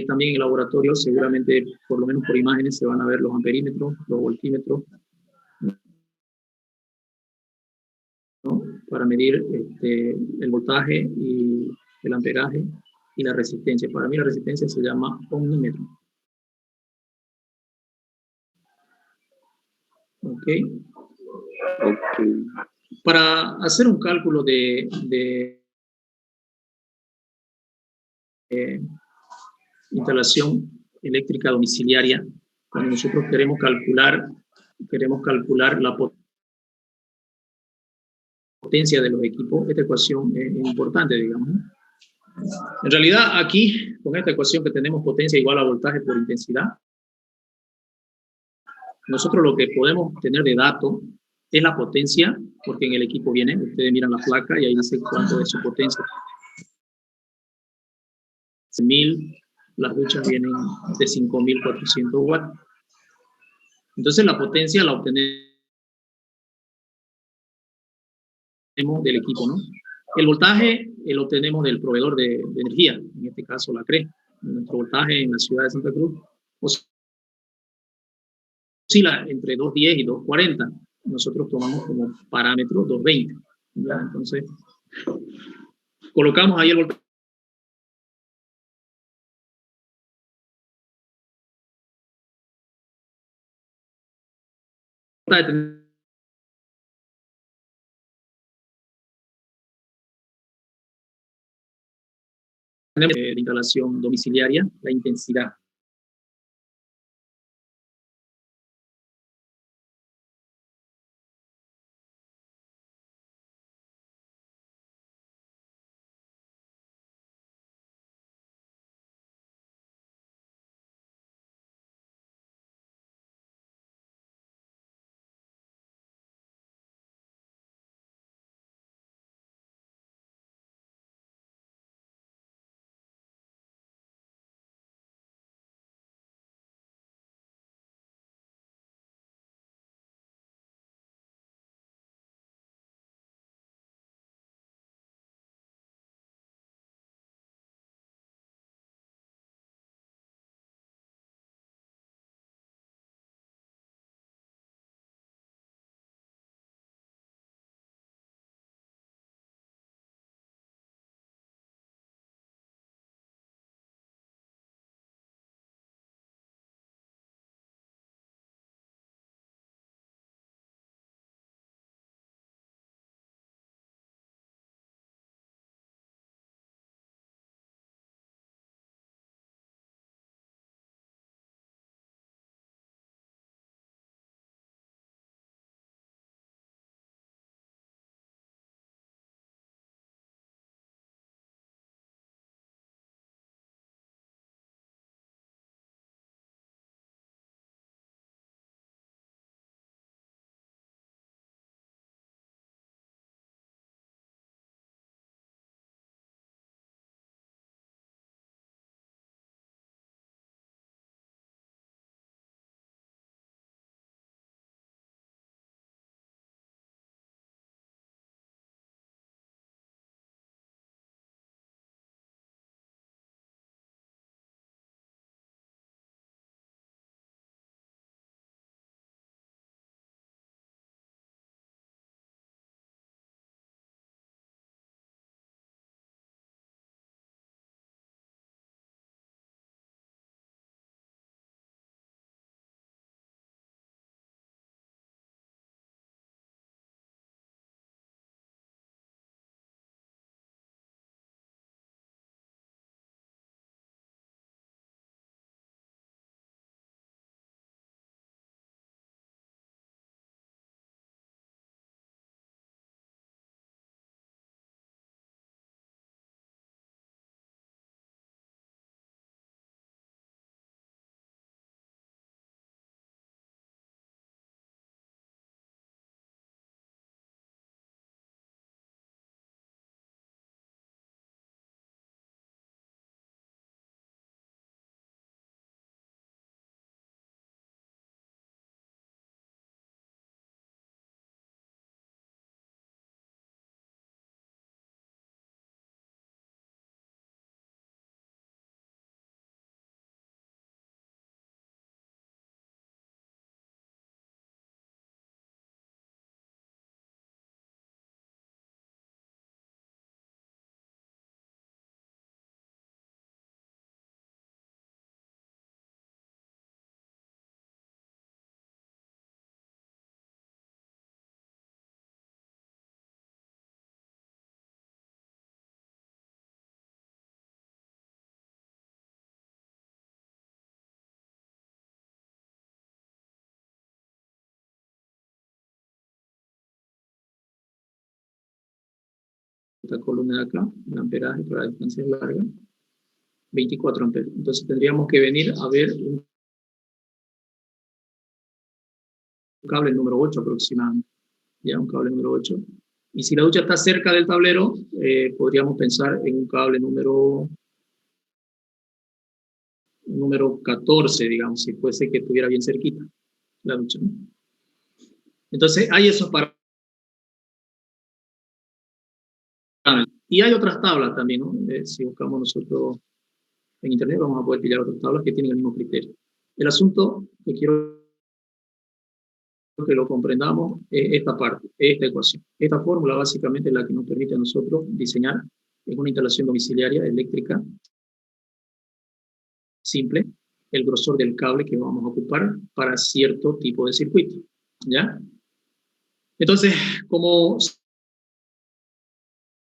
También en el laboratorio, seguramente, por lo menos por imágenes, se van a ver los amperímetros, los voltímetros, ¿no? Para medir el voltaje y el amperaje y la resistencia. Para mí la resistencia se llama ohmímetro. ¿Ok? Para hacer un cálculo de instalación eléctrica domiciliaria, cuando nosotros queremos calcular la potencia de los equipos, esta ecuación es importante, digamos. En realidad, aquí, con esta ecuación que tenemos potencia igual a voltaje por intensidad, nosotros lo que podemos tener de dato es la potencia, porque en el equipo viene, ustedes miran la placa y ahí dice cuánto es su potencia. 1000, las duchas vienen de 5400 watts. Entonces la potencia la obtenemos del equipo, ¿no? El voltaje lo obtenemos del proveedor de energía, en este caso la CRE. Nuestro voltaje en la ciudad de Santa Cruz oscila entre 210 y 240. Nosotros tomamos como parámetro 220. ¿Ya? Entonces, colocamos ahí el voltaje. De instalación domiciliaria, la intensidad. esta columna de acá, el amperaje para la distancia larga, 24 amperes. Entonces tendríamos que venir a ver un cable número 8 aproximadamente, ya un cable número 8. Y si la ducha está cerca del tablero, podríamos pensar en un cable número 14, digamos, si fuese que estuviera bien cerquita la ducha, ¿no? Entonces hay esos parámetros. Y hay otras tablas también, ¿no? Si buscamos nosotros en internet vamos a poder pillar otras tablas que tienen el mismo criterio. El asunto que quiero que lo comprendamos es esta parte, esta ecuación. Esta fórmula básicamente es la que nos permite a nosotros diseñar en una instalación domiciliaria eléctrica simple el grosor del cable que vamos a ocupar para cierto tipo de circuito, ¿ya? Entonces, como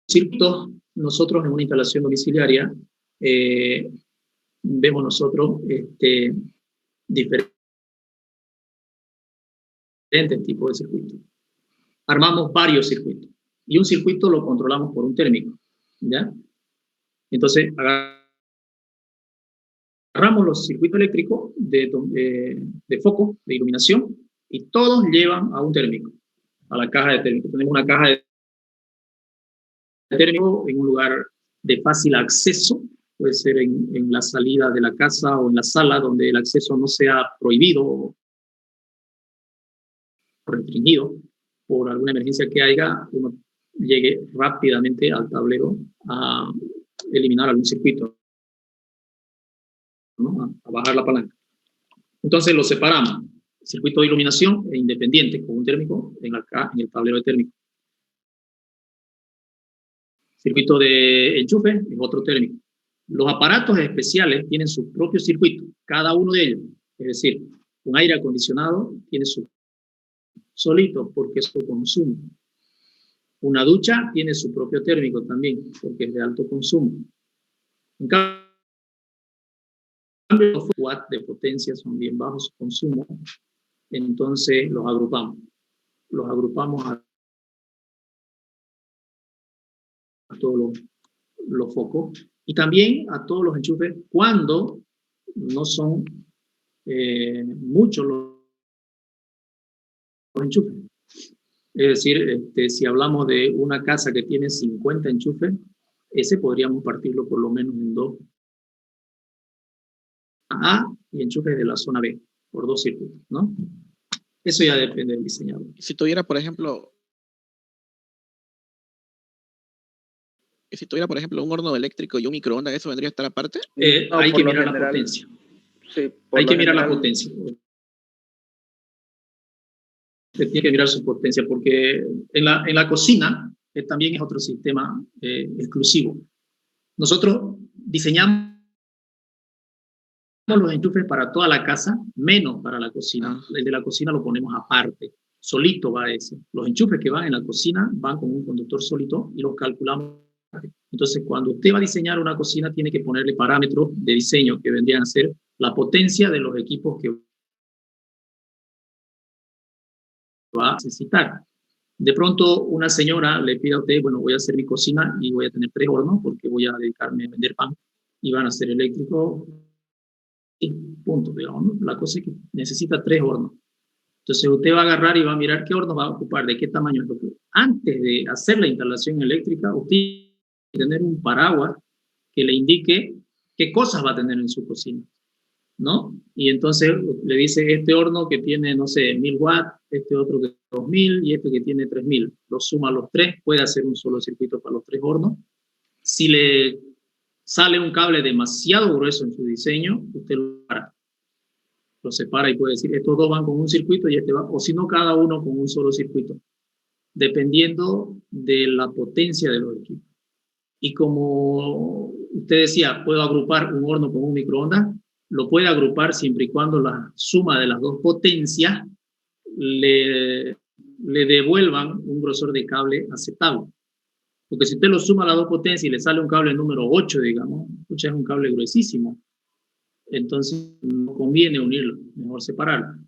circuito, nosotros en una instalación domiciliaria vemos nosotros diferentes tipos de circuitos. Armamos varios circuitos y un circuito lo controlamos por un térmico, ¿ya? Entonces, agarramos los circuitos eléctricos de foco, de iluminación, y todos llevan a un térmico, a la caja de térmico. Tenemos una caja de térmico en un lugar de fácil acceso, puede ser en la salida de la casa o en la sala donde el acceso no sea prohibido o restringido por alguna emergencia que haya, uno llegue rápidamente al tablero a eliminar algún circuito, ¿no? A bajar la palanca. Entonces lo separamos, circuito de iluminación e independiente con un térmico en el tablero de térmico. Circuito de enchufe es otro térmico. Los aparatos especiales tienen su propio circuito, cada uno de ellos. Es decir, un aire acondicionado tiene su solito porque es su consumo. Una ducha tiene su propio térmico también porque es de alto consumo. En cambio, los watts de potencia son bien bajos consumo, entonces los agrupamos. Los agrupamos a todos los focos y también a todos los enchufes cuando no son muchos los enchufes. Es decir, si hablamos de una casa que tiene 50 enchufes, ese podríamos partirlo por lo menos en dos A y enchufes de la zona B, por dos circuitos, ¿no? Eso ya depende del diseñador. Si tuviera, por ejemplo, un horno eléctrico y un microondas, ¿eso vendría a estar aparte? No, hay que mirar la potencia. Sí, hay que mirar la potencia. Se tiene que mirar su potencia, porque en la cocina también es otro sistema exclusivo. Nosotros diseñamos los enchufes para toda la casa, menos para la cocina. El de la cocina lo ponemos aparte, solito va ese. Los enchufes que van en la cocina van con un conductor solito y los calculamos. Entonces, cuando usted va a diseñar una cocina, tiene que ponerle parámetros de diseño que vendrían a ser la potencia de los equipos que va a necesitar. De pronto, una señora le pide a usted, bueno, voy a hacer mi cocina y voy a tener 3 hornos porque voy a dedicarme a vender pan y van a ser eléctricos. Y punto, digamos, ¿no? La cosa es que necesita 3 hornos. Entonces usted va a agarrar y va a mirar qué horno va a ocupar, de qué tamaño es lo que. Antes de hacer la instalación eléctrica, usted tiene que tener un paraguas que le indique qué cosas va a tener en su cocina, ¿no? Y entonces le dice este horno que tiene, no sé, 1000 watts, este otro que 2000 y este que tiene 3000. Los suma los tres, puede hacer un solo circuito para los 3 hornos. Si le sale un cable demasiado grueso en su diseño, usted lo separa y puede decir, estos dos van con un circuito y este va, o si no, cada uno con un solo circuito, dependiendo de la potencia de los equipos. Y como usted decía, puedo agrupar un horno con un microondas, lo puede agrupar siempre y cuando la suma de las dos potencias le devuelvan un grosor de cable aceptable. Porque si usted lo suma a las dos potencias y le sale un cable número 8, digamos, es un cable gruesísimo, entonces no conviene unirlo, mejor separarlo.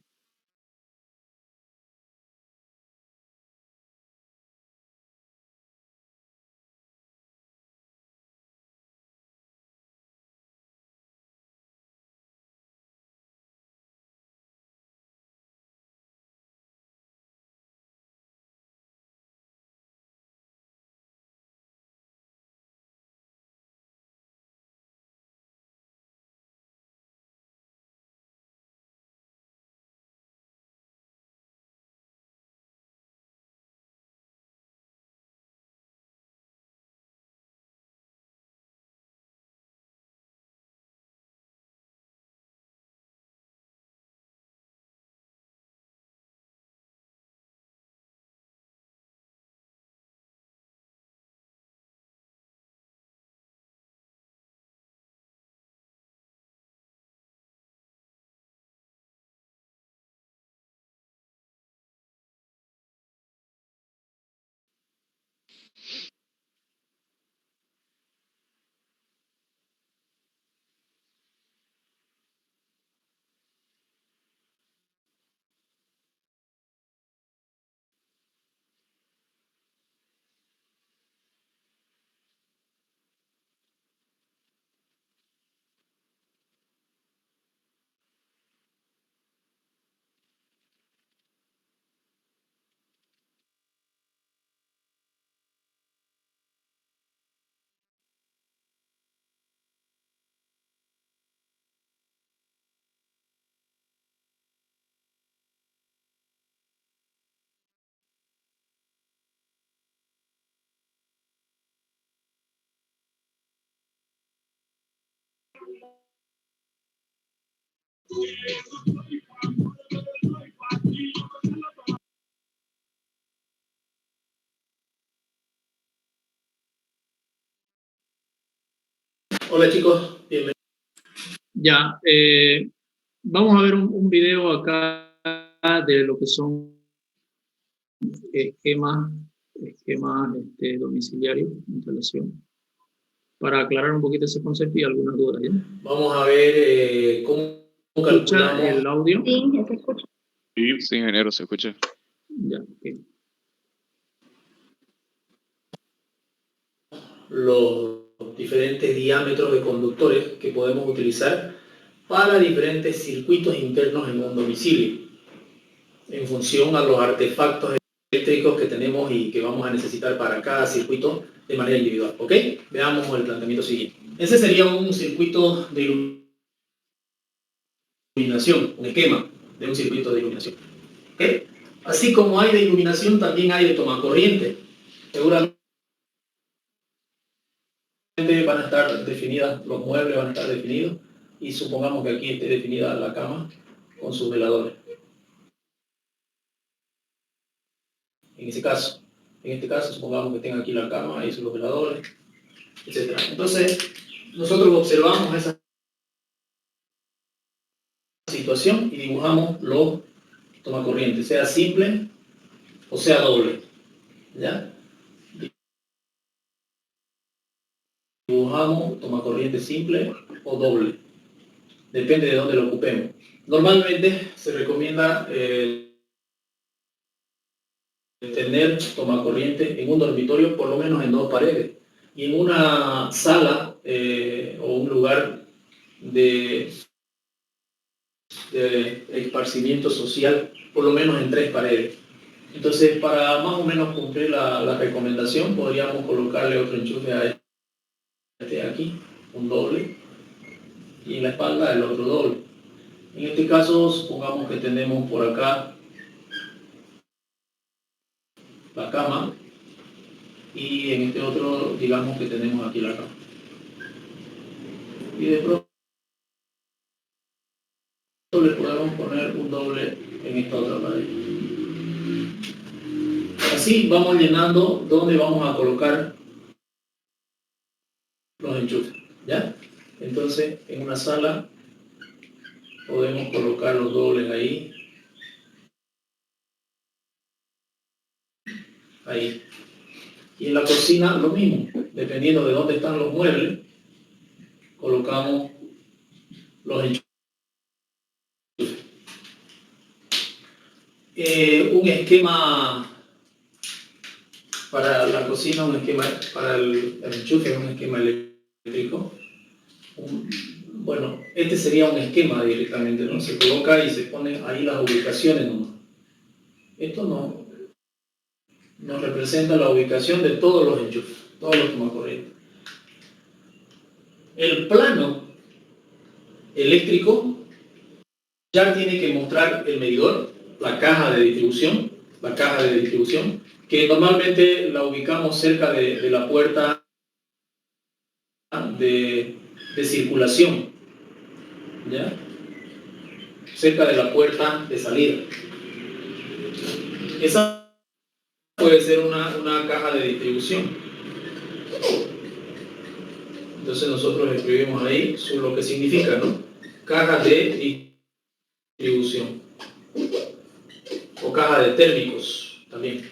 Hola chicos, bienvenidos. Ya, vamos a ver un video acá de lo que son esquemas domiciliarios de instalación, para aclarar un poquito ese concepto y algunas dudas. ¿Ya? Vamos a ver cómo calculamos el audio. Sí, ya se escucha. Sí, ingeniero, se escucha. Ya, okay. Los diferentes diámetros de conductores que podemos utilizar para diferentes circuitos internos en un domicilio, en función a los artefactos eléctricos que tenemos y que vamos a necesitar para cada circuito de manera individual. ¿Ok? Veamos el planteamiento siguiente. Ese sería un circuito de iluminación, un esquema de un circuito de iluminación. ¿Ok? Así como hay de iluminación, también hay de tomacorriente. Seguramente van a estar definidas, los muebles van a estar definidos, y supongamos que aquí esté definida la cama con sus veladores. En este caso, supongamos que tenga aquí la cama y sus veladores, etc. Entonces, nosotros observamos esa situación y dibujamos los tomacorrientes, sea simple o sea doble. ¿Ya? Dibujamos tomacorriente simple o doble. Depende de dónde lo ocupemos. Normalmente se recomienda tener tomacorriente en un dormitorio por lo menos en 2 paredes. Y en una sala o un lugar de esparcimiento social, por lo menos en 3 paredes. Entonces, para más o menos cumplir la recomendación, podríamos colocarle otro enchufe a este aquí, un doble, y en la espalda el otro doble. En este caso, supongamos que tenemos por acá la cama, y en este otro, digamos que tenemos aquí la cama. Y de pronto le podemos poner un doble en esta otra pared. Así vamos llenando donde vamos a colocar los enchufes, ¿ya? Entonces, en una sala podemos colocar los dobles ahí. Ahí. Y en la cocina lo mismo, dependiendo de dónde están los muebles, colocamos los enchufes. Un esquema para la cocina, un esquema para el enchufe, un esquema eléctrico. Bueno, este sería un esquema directamente, ¿no? Se coloca y se ponen ahí las ubicaciones nomás. Esto nos representa la ubicación de todos los enchufes, todos los tomacorrientes. El plano eléctrico ya tiene que mostrar el medidor, la caja de distribución, que normalmente la ubicamos cerca de la puerta de circulación, ¿ya? Cerca de la puerta de salida. Esa puede ser una caja de distribución. Entonces nosotros escribimos ahí lo que significa, ¿no? Caja de distribución. O caja de térmicos también.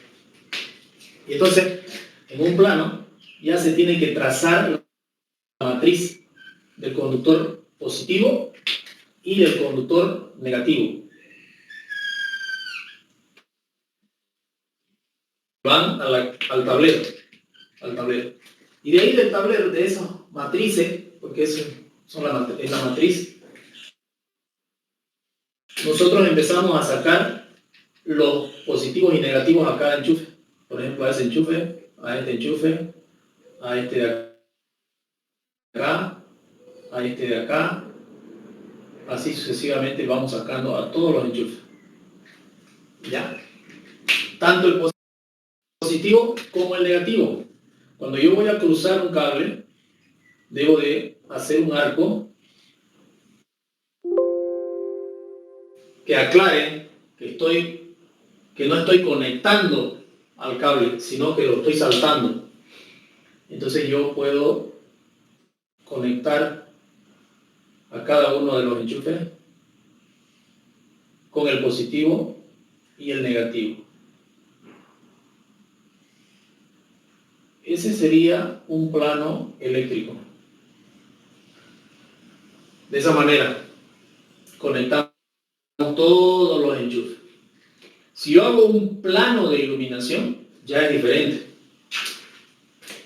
Y entonces, en un plano, ya se tiene que trazar la matriz del conductor positivo y del conductor negativo. Van al tablero. Y de ahí del tablero, de esas matrices, porque es la matriz, nosotros empezamos a sacar los positivos y negativos a cada enchufe. Por ejemplo, a ese enchufe, a este enchufe, a este de acá, a este de acá. Así sucesivamente vamos sacando a todos los enchufes. ¿Ya? Tanto el positivo como el negativo. Cuando yo voy a cruzar un cable, debo de hacer un arco que aclare que no estoy conectando al cable, sino que lo estoy saltando. Entonces yo puedo conectar a cada uno de los enchufes con el positivo y el negativo. Ese sería un plano eléctrico. De esa manera, conectamos todos los enchufes. Si yo hago un plano de iluminación, ya es diferente.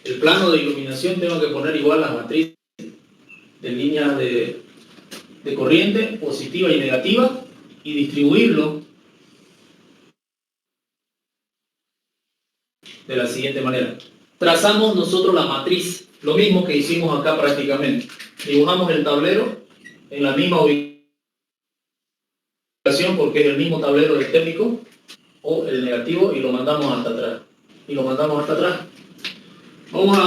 El plano de iluminación tengo que poner igual las matrices de líneas de corriente positiva y negativa y distribuirlo de la siguiente manera. Trazamos nosotros la matriz, lo mismo que hicimos acá prácticamente. Dibujamos el tablero en la misma ubicación porque es el mismo tablero del térmico o el negativo y lo mandamos hasta atrás. Vamos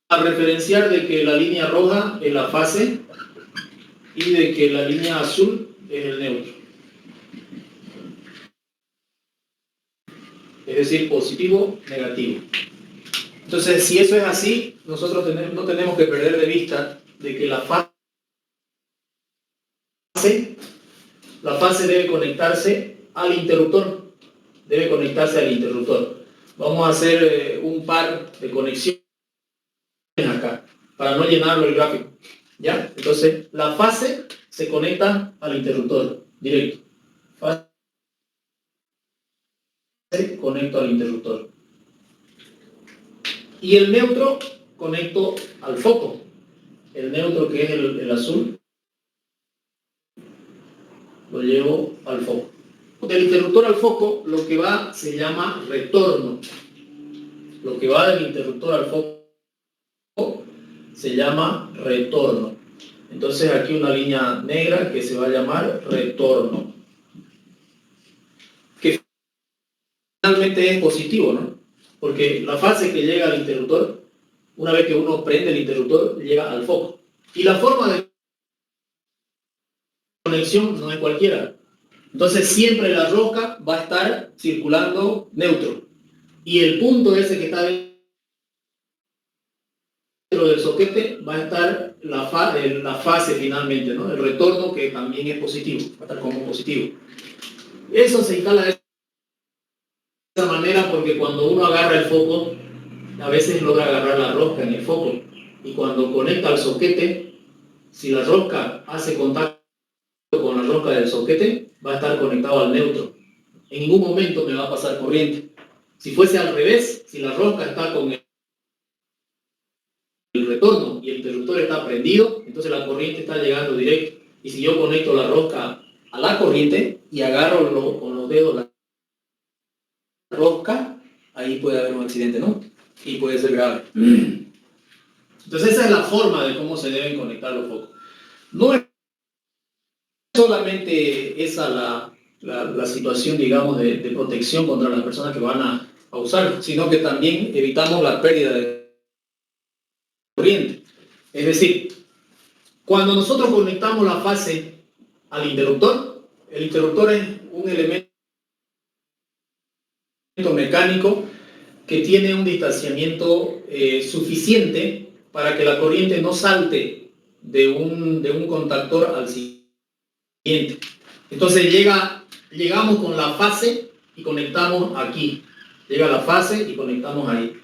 a referenciar de que la línea roja es la fase y de que la línea azul es el neutro. Es decir, positivo, negativo. Entonces, si eso es así, nosotros no tenemos que perder de vista de que la fase debe conectarse al interruptor. Vamos a hacer un par de conexiones acá, para no llenarlo el gráfico. ¿Ya? Entonces, la fase se conecta al interruptor directo. Fase conecto al interruptor. Y el neutro conecto al foco. El neutro, que es el azul, lo llevo al foco. Del interruptor al foco, lo que va se llama retorno. Lo que va del interruptor al foco se llama retorno. Entonces aquí una línea negra que se va a llamar retorno. Que finalmente es positivo, ¿no? Porque la fase que llega al interruptor, una vez que uno prende el interruptor, llega al foco. Y la forma de conexión no es cualquiera. Entonces siempre la rosca va a estar circulando neutro. Y el punto ese que está dentro del soquete va a estar la fase finalmente, ¿no? El retorno, que también es positivo, va a estar como positivo. Eso se instala de esa manera porque cuando uno agarra el foco, a veces logra agarrar la rosca en el foco. Y cuando conecta al soquete, si la rosca hace contacto con la rosca del soquete, va a estar conectado al neutro. En ningún momento me va a pasar corriente. Si fuese al revés, si la rosca está con el retorno y el interruptor está prendido, entonces la corriente está llegando directo. Y si yo conecto la rosca a la corriente y agarro con los dedos la rosca, ahí puede haber un accidente, ¿no? Y puede ser grave. Entonces esa es la forma de cómo se deben conectar los focos. No es solamente esa la situación, digamos, de protección contra las personas que van a usar, sino que también evitamos la pérdida de corriente. Es decir, cuando nosotros conectamos la fase al interruptor, el interruptor es un elemento mecánico que tiene un distanciamiento suficiente para que la corriente no salte de un contactor al siguiente. Entonces llegamos con la fase y conectamos aquí. Llega la fase y conectamos ahí.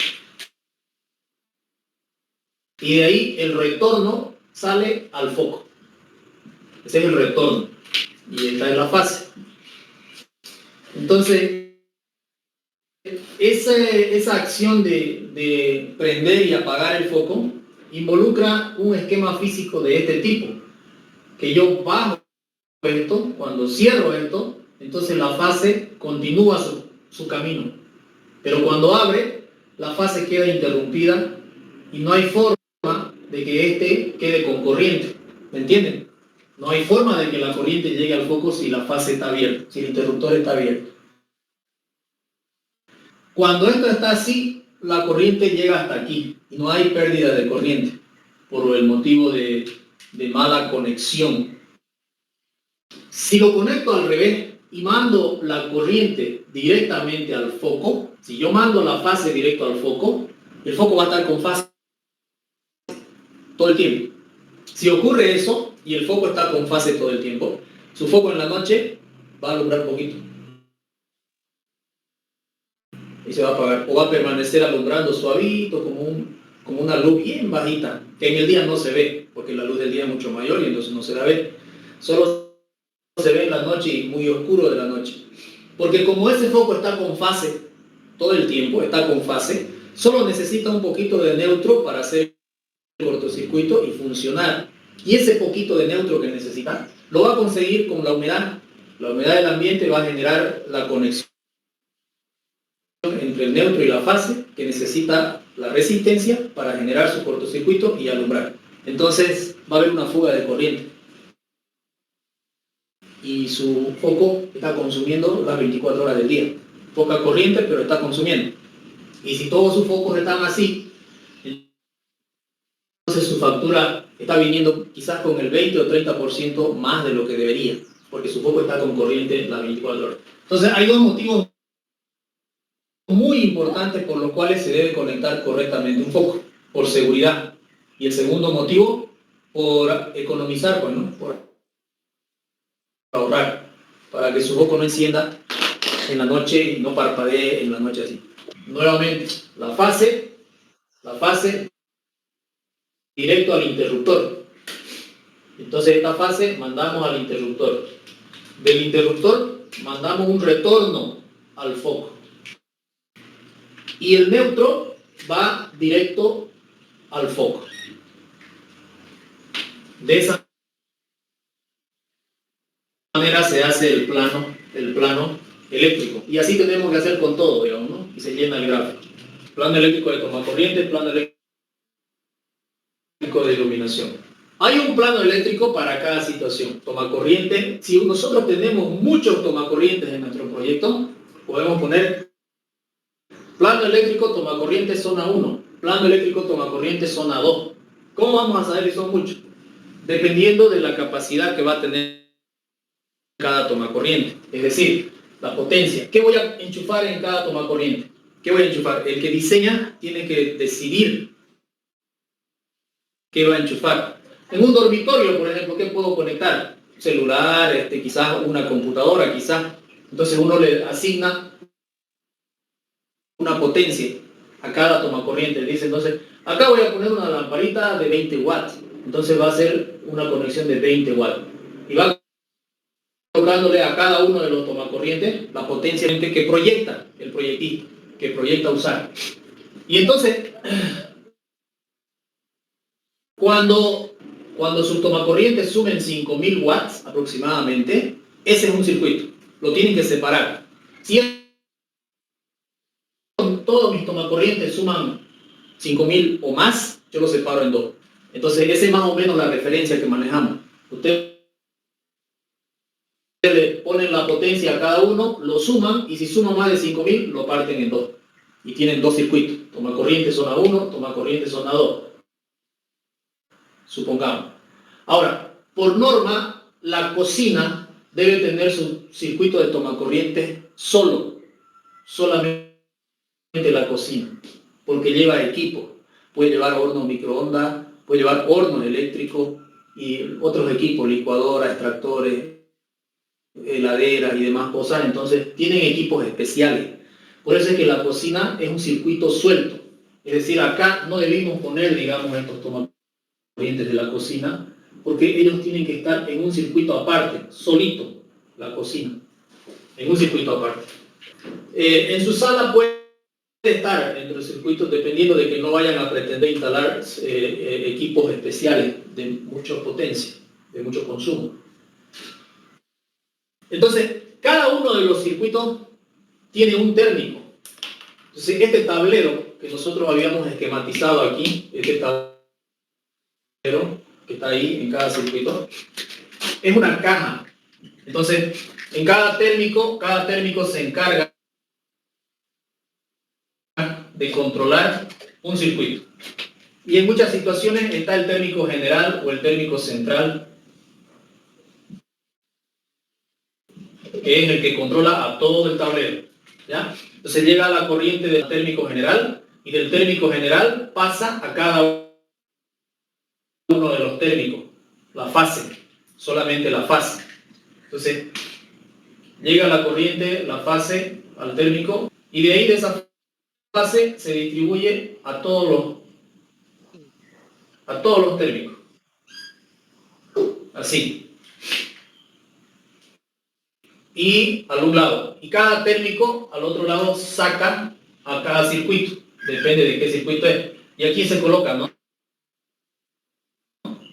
Y de ahí el retorno sale al foco. Ese es el retorno. Y esta es la fase. Entonces, esa acción de prender y apagar el foco involucra un esquema físico de este tipo. Que yo bajo esto, cuando cierro esto, entonces la fase continúa su camino. Pero cuando abre, la fase queda interrumpida y no hay forma de que este quede con corriente. ¿Me entienden? No hay forma de que la corriente llegue al foco si la fase está abierta, si el interruptor está abierto. Cuando esto está así, la corriente llega hasta aquí y no hay pérdida de corriente por el motivo de mala conexión. Si lo conecto al revés y mando la corriente directamente al foco, si yo mando la fase directo al foco, el foco va a estar con fase todo el tiempo. Si ocurre eso y el foco está con fase todo el tiempo, su foco en la noche va a alumbrar poquito y se va a apagar, o va a permanecer alumbrando suavito como una luz bien bajita, que en el día no se ve, porque la luz del día es mucho mayor y entonces no se la ve. Solo se ve en la noche y muy oscuro de la noche. Porque como ese foco está con fase todo el tiempo, está con fase, solo necesita un poquito de neutro para hacer el cortocircuito y funcionar. Y ese poquito de neutro que necesita, lo va a conseguir con la humedad. La humedad del ambiente va a generar la conexión entre el neutro y la fase que necesita la resistencia para generar su cortocircuito y alumbrar. Entonces va a haber una fuga de corriente y su foco está consumiendo las 24 horas del día. Poca corriente, pero está consumiendo. Y si todos sus focos están así, entonces su factura está viniendo quizás con el 20 o 30% más de lo que debería, porque su foco está con corriente las 24 horas. Entonces hay dos motivos muy importantes por los cuales se debe conectar correctamente un foco: por seguridad, y el segundo motivo, por economizar, bueno, por ahorrar, para que su foco no encienda en la noche y no parpadee en la noche así. Nuevamente, la fase directo al interruptor. Entonces esta fase mandamos al interruptor. Del interruptor mandamos un retorno al foco. Y el neutro va directo al foco. De esa manera se hace el plano eléctrico. Y así tenemos que hacer con todo, digamos, ¿no? Y se llena el gráfico. Plano eléctrico de tomacorriente, plano eléctrico de iluminación. Hay un plano eléctrico para cada situación. Tomacorriente, si nosotros tenemos muchos tomacorrientes en nuestro proyecto, podemos poner plano eléctrico tomacorriente zona 1, plano eléctrico tomacorriente zona 2. ¿Cómo vamos a saber si son muchos? Dependiendo de la capacidad que va a tener cada tomacorriente, es decir, la potencia. ¿Qué voy a enchufar en cada tomacorriente? ¿Qué voy a enchufar? El que diseña tiene que decidir qué va a enchufar. En un dormitorio, por ejemplo, ¿qué puedo conectar? Celular, quizás una computadora, quizás. Entonces uno le asigna una potencia a cada tomacorriente. Dice, entonces, acá voy a poner una lamparita de 20 watts. Entonces va a ser una conexión de 20 watts. Y va colocándole a cada uno de los tomacorrientes la potencia que proyecta el proyectista, que proyecta usar. Y entonces, cuando sus tomacorrientes sumen 5000 watts aproximadamente, ese es un circuito. Lo tienen que separar. Si todos mis tomacorrientes suman 5000 o más, yo lo separo en dos. Entonces, esa es más o menos la referencia que manejamos. Ustedes le ponen la potencia a cada uno, lo suman, y si suman más de 5000, lo parten en dos. Y tienen dos circuitos. Tomacorriente zona 1, tomacorriente zona 2. Supongamos. Ahora, por norma, la cocina debe tener su circuito de tomacorriente solamente la cocina, porque lleva equipo. Puede llevar horno microondas, puede llevar horno eléctrico y otros equipos, licuadoras, extractores, heladeras y demás cosas. Entonces tienen equipos especiales. Por eso es que la cocina es un circuito suelto. Es decir, acá no debimos poner, digamos, estos tomacorrientes de la cocina, porque ellos tienen que estar en un circuito aparte, solito, la cocina, en un circuito aparte. En su sala puede estar entre los circuitos, dependiendo de que no vayan a pretender instalar equipos especiales de mucha potencia, de mucho consumo. Entonces, cada uno de los circuitos tiene un térmico. Entonces, este tablero que nosotros habíamos esquematizado aquí, este tablero que está ahí en cada circuito, es una caja. Entonces, en cada térmico se encarga de controlar un circuito. Y en muchas situaciones está el térmico general o el térmico central que es el que controla a todo el tablero, ¿ya? Entonces llega la corriente del térmico general, y del térmico general pasa a cada uno de los térmicos, la fase, solamente la fase. Entonces, llega la corriente, la fase, al térmico, y de ahí de esa fase se distribuye a todos los térmicos. Así. Y al un lado. Y cada térmico al otro lado saca a cada circuito. Depende de qué circuito es. Y aquí se coloca, ¿no?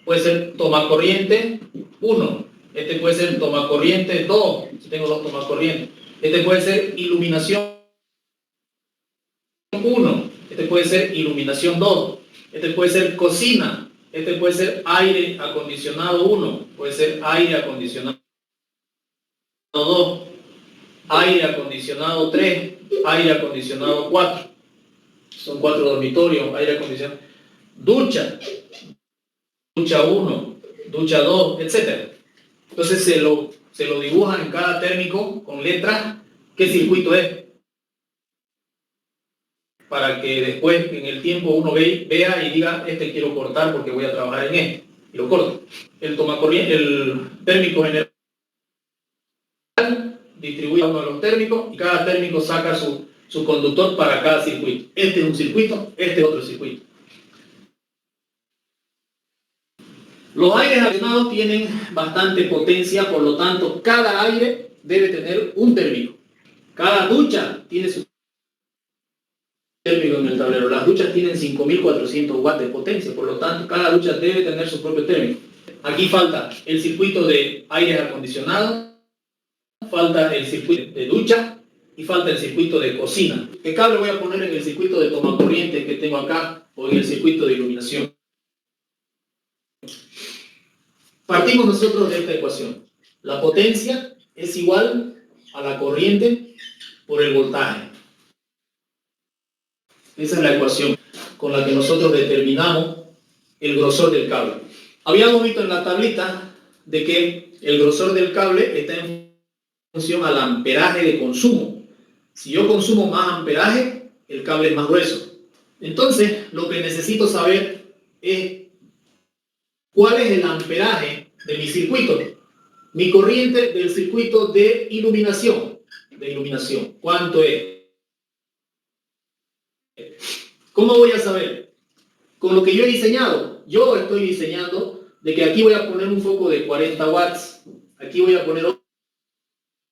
Puede ser toma corriente 1. Este puede ser toma corriente 2. Si tengo dos tomas corriente. Este puede ser iluminación 1. Este puede ser iluminación 2. Este puede ser cocina. Este puede ser aire acondicionado 1. Puede ser aire acondicionado 2. Aire acondicionado 3. Aire acondicionado 4. Son 4 dormitorios. Aire acondicionado. Ducha 1, ducha 2, etc. Entonces se lo dibujan en cada térmico con letras qué circuito es, para que después en el tiempo uno vea y diga, este quiero cortar porque voy a trabajar en este, y lo corto. El térmico general distribuye a uno de los térmicos y cada térmico saca su conductor para cada circuito. Este es un circuito, este es otro circuito. Los aires acondicionados tienen bastante potencia, por lo tanto, cada aire debe tener un térmico. Cada ducha tiene su térmico en el tablero. Las duchas tienen 5400 watts de potencia, por lo tanto, cada ducha debe tener su propio térmico. Aquí falta el circuito de aire acondicionado, falta el circuito de ducha y falta el circuito de cocina. ¿Qué cable voy a poner en el circuito de toma corriente que tengo acá o en el circuito de iluminación? Partimos nosotros de esta ecuación. La potencia es igual a la corriente por el voltaje. Esa es la ecuación con la que nosotros determinamos el grosor del cable. Habíamos visto en la tablita de que el grosor del cable está en función al amperaje de consumo. Si yo consumo más amperaje, el cable es más grueso. Entonces, lo que necesito saber es ¿cuál es el amperaje de mi circuito? Mi corriente del circuito de iluminación. ¿Cuánto es? ¿Cómo voy a saber? Con lo que yo he diseñado. Yo estoy diseñando de que aquí voy a poner un foco de 40 watts. Aquí voy a poner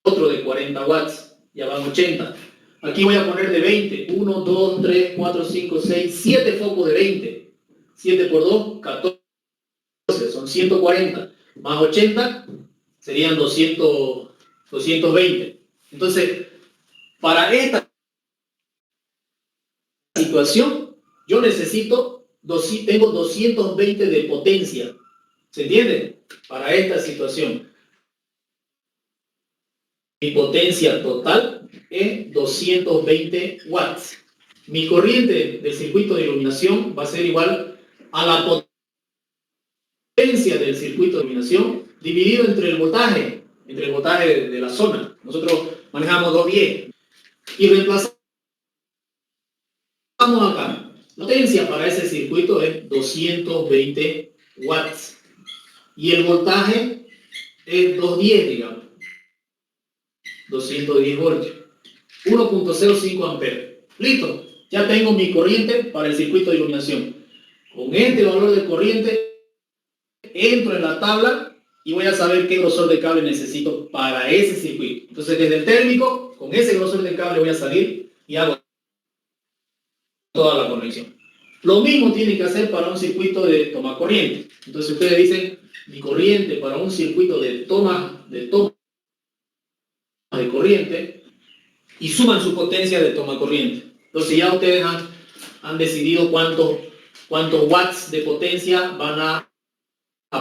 otro de 40 watts. Ya van 80. Aquí voy a poner de 20. 1, 2, 3, 4, 5, 6, 7 focos de 20. 7 por 2, 14. Son 140, más 80 serían 220. Entonces, para esta situación, yo tengo 220 de potencia. ¿Se entiende? Para esta situación. Mi potencia total es 220 watts. Mi corriente del circuito de iluminación va a ser igual a la potencia del circuito de iluminación dividido entre el voltaje de la zona. Nosotros manejamos 210 y reemplazamos acá. La potencia para ese circuito es 220 watts y el voltaje es 210, digamos, 210 voltios, 1.05 amperes. Listo, ya tengo mi corriente para el circuito de iluminación. Con este valor de corriente entro en la tabla y voy a saber qué grosor de cable necesito para ese circuito. Entonces, desde el térmico, con ese grosor de cable voy a salir y hago toda la conexión. Lo mismo tiene que hacer para un circuito de toma corriente. Entonces, ustedes dicen, mi corriente para un circuito de toma de corriente y suman su potencia de toma corriente. Entonces, ya ustedes han decidido cuántos watts de potencia van a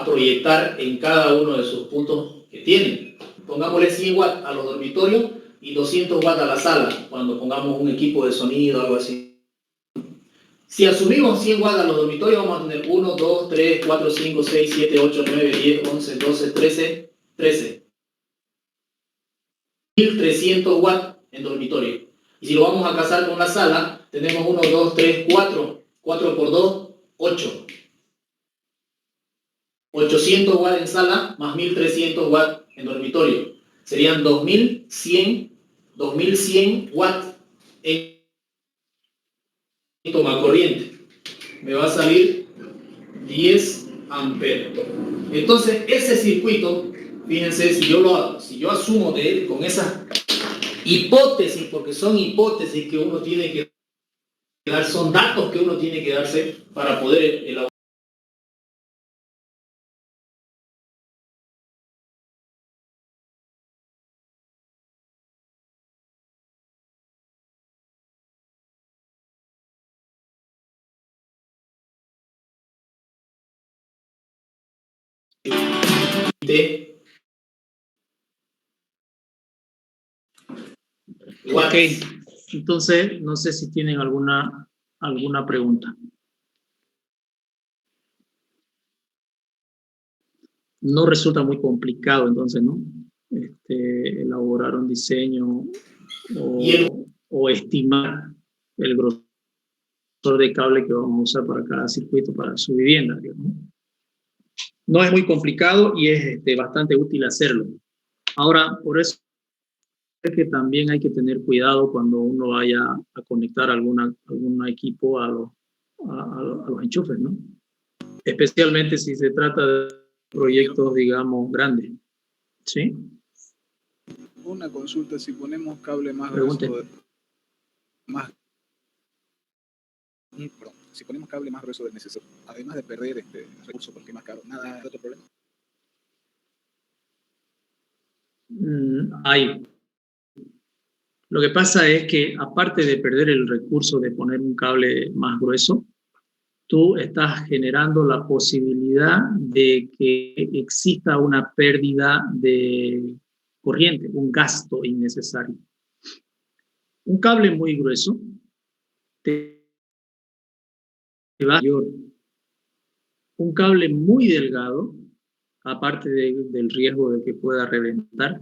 proyectar en cada uno de sus puntos que tienen. Pongámosle 100 watts a los dormitorios y 200 watts a la sala, cuando pongamos un equipo de sonido o algo así. Si asumimos 100 watts a los dormitorios, vamos a tener 1, 2, 3, 4, 5, 6, 7, 8, 9, 10, 11, 12, 13. 1300 watts en dormitorio. Y si lo vamos a casar con la sala, tenemos 1, 2, 3, 4. 4 por 2, 8. 800 watts en sala más 1300 watts en dormitorio. Serían 2100 watts en toma corriente. Me va a salir 10 amperes. Entonces, ese circuito, fíjense, si yo asumo de él con esas hipótesis, porque son hipótesis que uno tiene que dar, son datos que uno tiene que darse para poder elaborar. Ok, entonces no sé si tienen alguna pregunta. No resulta muy complicado entonces, ¿no? Elaborar un diseño o estimar el grosor de cable que vamos a usar para cada circuito para su vivienda, digamos. No es muy complicado y es bastante útil hacerlo. Ahora, por eso es que también hay que tener cuidado cuando uno vaya a conectar algún equipo a los enchufes, ¿no? Especialmente si se trata de proyectos, digamos, grandes. ¿Sí? Una consulta, si ponemos cable más Pregunte. grueso, si ponemos cable más grueso del necesario, además de perder recursos porque es más caro, ¿nada de otro problema? Hay. Lo que pasa es que, aparte de perder el recurso de poner un cable más grueso, tú estás generando la posibilidad de que exista una pérdida de corriente, un gasto innecesario. Un cable muy grueso te va a mayor. Un cable muy delgado, aparte del riesgo de que pueda reventar,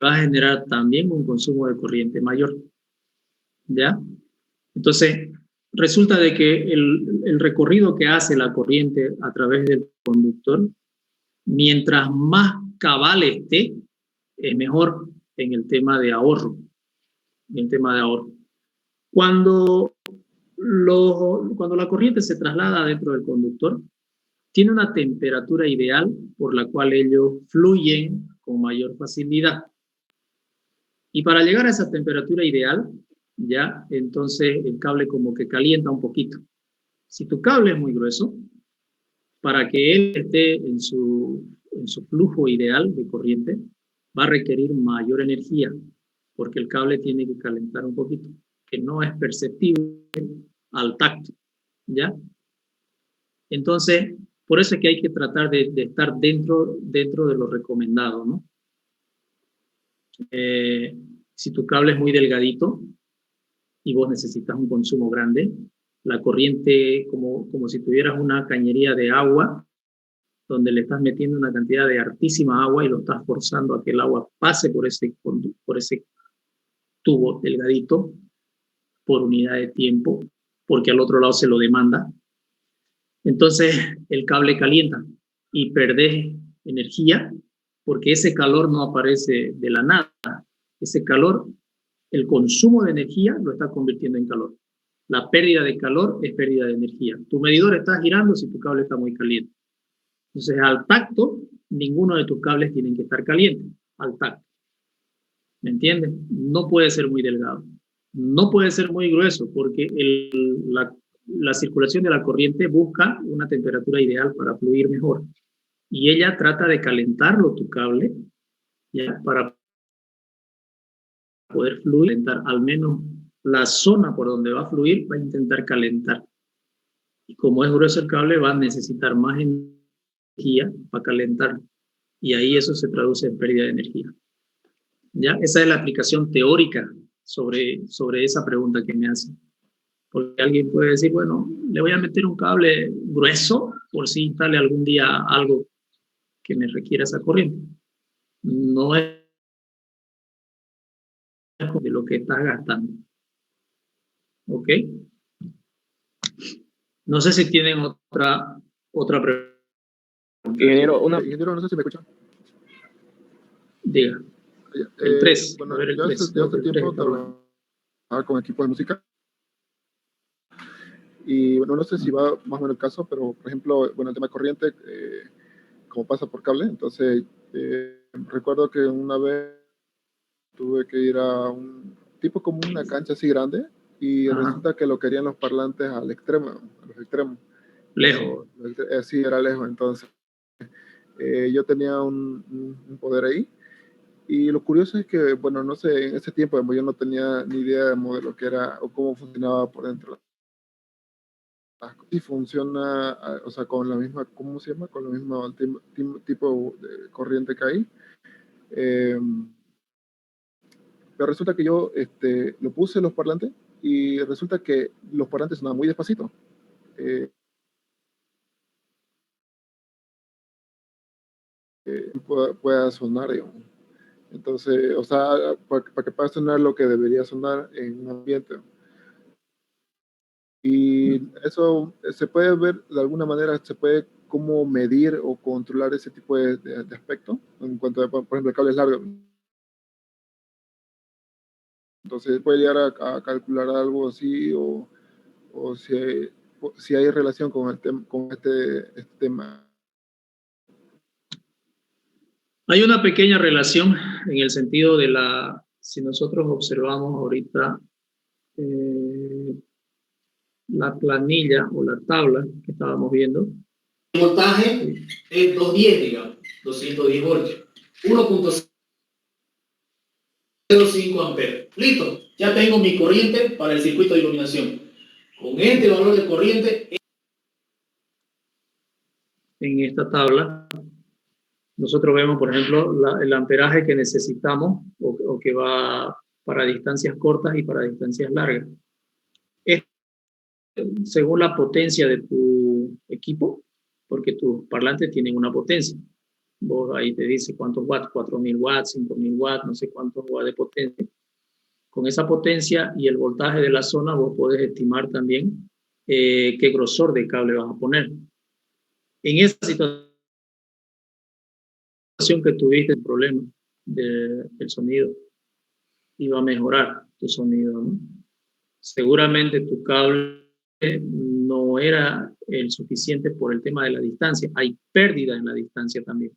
va a generar también un consumo de corriente mayor. ¿Ya? Entonces, resulta de que el recorrido que hace la corriente a través del conductor, mientras más cabal esté, es mejor en el tema de ahorro. Cuando la corriente se traslada dentro del conductor, tiene una temperatura ideal por la cual ellos fluyen con mayor facilidad. Y para llegar a esa temperatura ideal, ya, entonces el cable como que calienta un poquito. Si tu cable es muy grueso, para que él esté en su flujo ideal de corriente, va a requerir mayor energía, porque el cable tiene que calentar un poquito, que no es perceptible al tacto, ¿ya? Entonces, por eso es que hay que tratar de estar dentro de lo recomendado, ¿no? Si tu cable es muy delgadito y vos necesitas un consumo grande, la corriente, como si tuvieras una cañería de agua, donde le estás metiendo una cantidad de hartísima agua y lo estás forzando a que el agua pase por ese tubo delgadito por unidad de tiempo, porque al otro lado se lo demanda. Entonces el cable calienta y perdés energía porque ese calor no aparece de la nada. Ese calor, el consumo de energía lo está convirtiendo en calor. La pérdida de calor es pérdida de energía. Tu medidor está girando si tu cable está muy caliente. Entonces, al tacto, ninguno de tus cables tienen que estar calientes, al tacto. ¿Me entiendes? No puede ser muy delgado. No puede ser muy grueso, porque la circulación de la corriente busca una temperatura ideal para fluir mejor. Y ella trata de calentarlo, tu cable, ¿ya? Para poder fluir, calentar, al menos la zona por donde va a fluir, va a intentar calentar. Y como es grueso el cable, va a necesitar más energía para calentar. Y ahí eso se traduce en pérdida de energía. ¿Ya? Esa es la aplicación teórica sobre esa pregunta que me hacen. Porque alguien puede decir, bueno, le voy a meter un cable grueso por si instale algún día algo que me requiera esa corriente. No es de lo que estás gastando. ¿Ok? No sé si tienen otra pregunta. Ingeniero, Ingeniero, no sé si me escuchan. Diga. El 3. Bueno, A ver, el yo 3. hace tiempo trabajaba con equipo de música. Y bueno, no sé si va más o menos el caso, pero por ejemplo, bueno, el tema de corriente, como pasa por cable, entonces recuerdo que una vez tuve que ir a un tipo como una cancha así grande y resulta que lo querían los parlantes al extremo, a los extremos. Lejos. Sí, era lejos, entonces yo tenía un poder ahí. Y lo curioso es que, bueno, no sé, en ese tiempo yo no tenía ni idea de modelo que era o cómo funcionaba por dentro. Si funciona, o sea, con la misma, ¿cómo se llama? Con el mismo tipo de corriente que hay. Pero resulta que yo lo puse en los parlantes y resulta que los parlantes sonaban muy despacito. Pueda sonar, digamos. Entonces, o sea, para que pueda sonar lo que debería sonar en un ambiente. Y eso se puede ver de alguna manera, se puede cómo medir o controlar ese tipo de aspecto en cuanto a, por ejemplo, cables largos. Entonces puede llegar a calcular algo así o si hay relación con, con este tema. Hay una pequeña relación en el sentido de si nosotros observamos ahorita la planilla o la tabla que estábamos viendo. El voltaje es 210, digamos, 210 voltios, 1.05 amperes. Listo, ya tengo mi corriente para el circuito de iluminación. Con este valor de corriente, en esta tabla, nosotros vemos, por ejemplo, el amperaje que necesitamos o que va para distancias cortas y para distancias largas. Según la potencia de tu equipo, porque tus parlantes tienen una potencia. Vos ahí te dice cuántos watts, 4.000 watts, 5.000 watts, no sé cuántos watts de potencia. Con esa potencia y el voltaje de la zona, vos podés estimar también qué grosor de cable vas a poner. En esa situación que tuviste el problema del sonido, iba a mejorar tu sonido, ¿no? Seguramente tu cable no era el suficiente por el tema de la distancia. Hay pérdida en la distancia también.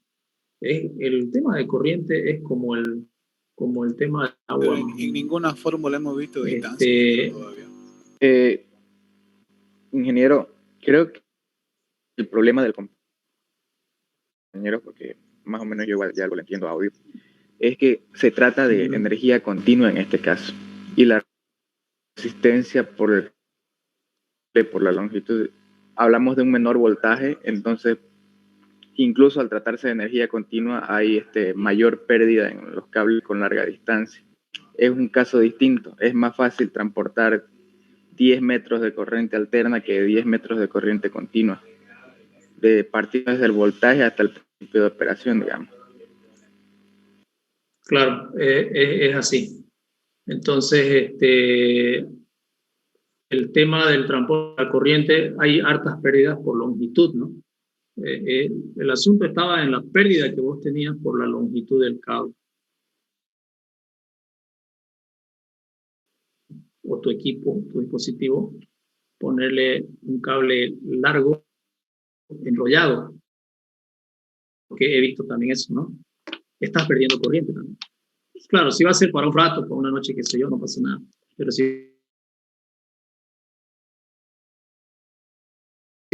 El tema de corriente es como el tema del agua. Pero en ninguna fórmula hemos visto distancia todavía. Ingeniero, creo que el problema del compañero, porque más o menos yo igual ya algo le entiendo a audio, es que se trata de energía continua en este caso. Y la resistencia por la longitud, hablamos de un menor voltaje, entonces incluso al tratarse de energía continua hay mayor pérdida en los cables con larga distancia. Es un caso distinto, es más fácil transportar 10 metros de corriente alterna que 10 metros de corriente continua, de partir desde el voltaje hasta el principio de operación, digamos. Claro, es así. Entonces, el tema del transporte de la corriente, hay hartas pérdidas por longitud, ¿no? El asunto estaba en la pérdida que vos tenías por la longitud del cable. O tu equipo, tu dispositivo, ponerle un cable largo, enrollado. Porque he visto también eso, ¿no? Estás perdiendo corriente también. Claro, si va a ser para un rato, para una noche, qué sé yo, no pasa nada. Pero si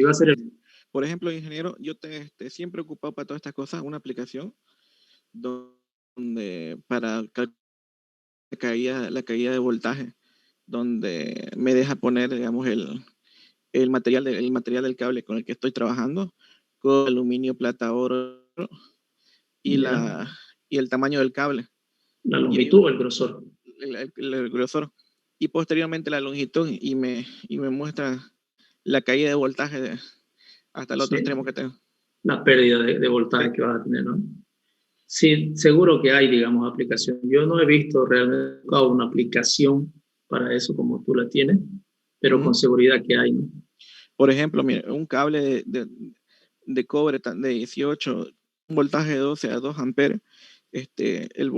va a ser Por ejemplo, ingeniero, yo siempre he ocupado para todas estas cosas una aplicación donde para calcular la caída de voltaje, donde me deja poner, digamos, el material del cable con el que estoy trabajando, con aluminio, plata, oro y el tamaño del cable. La longitud o el grosor. El grosor. Y posteriormente la longitud y me muestra la caída de voltaje hasta el otro extremo que tengo. La pérdida de voltaje que vas a tener, ¿no? Sí, seguro que hay, digamos, aplicación. Yo no he visto realmente una aplicación para eso como tú la tienes, pero con seguridad que hay, ¿no? Por ejemplo, mire, un cable de cobre de 18, un voltaje de 12 a 2 amperes, el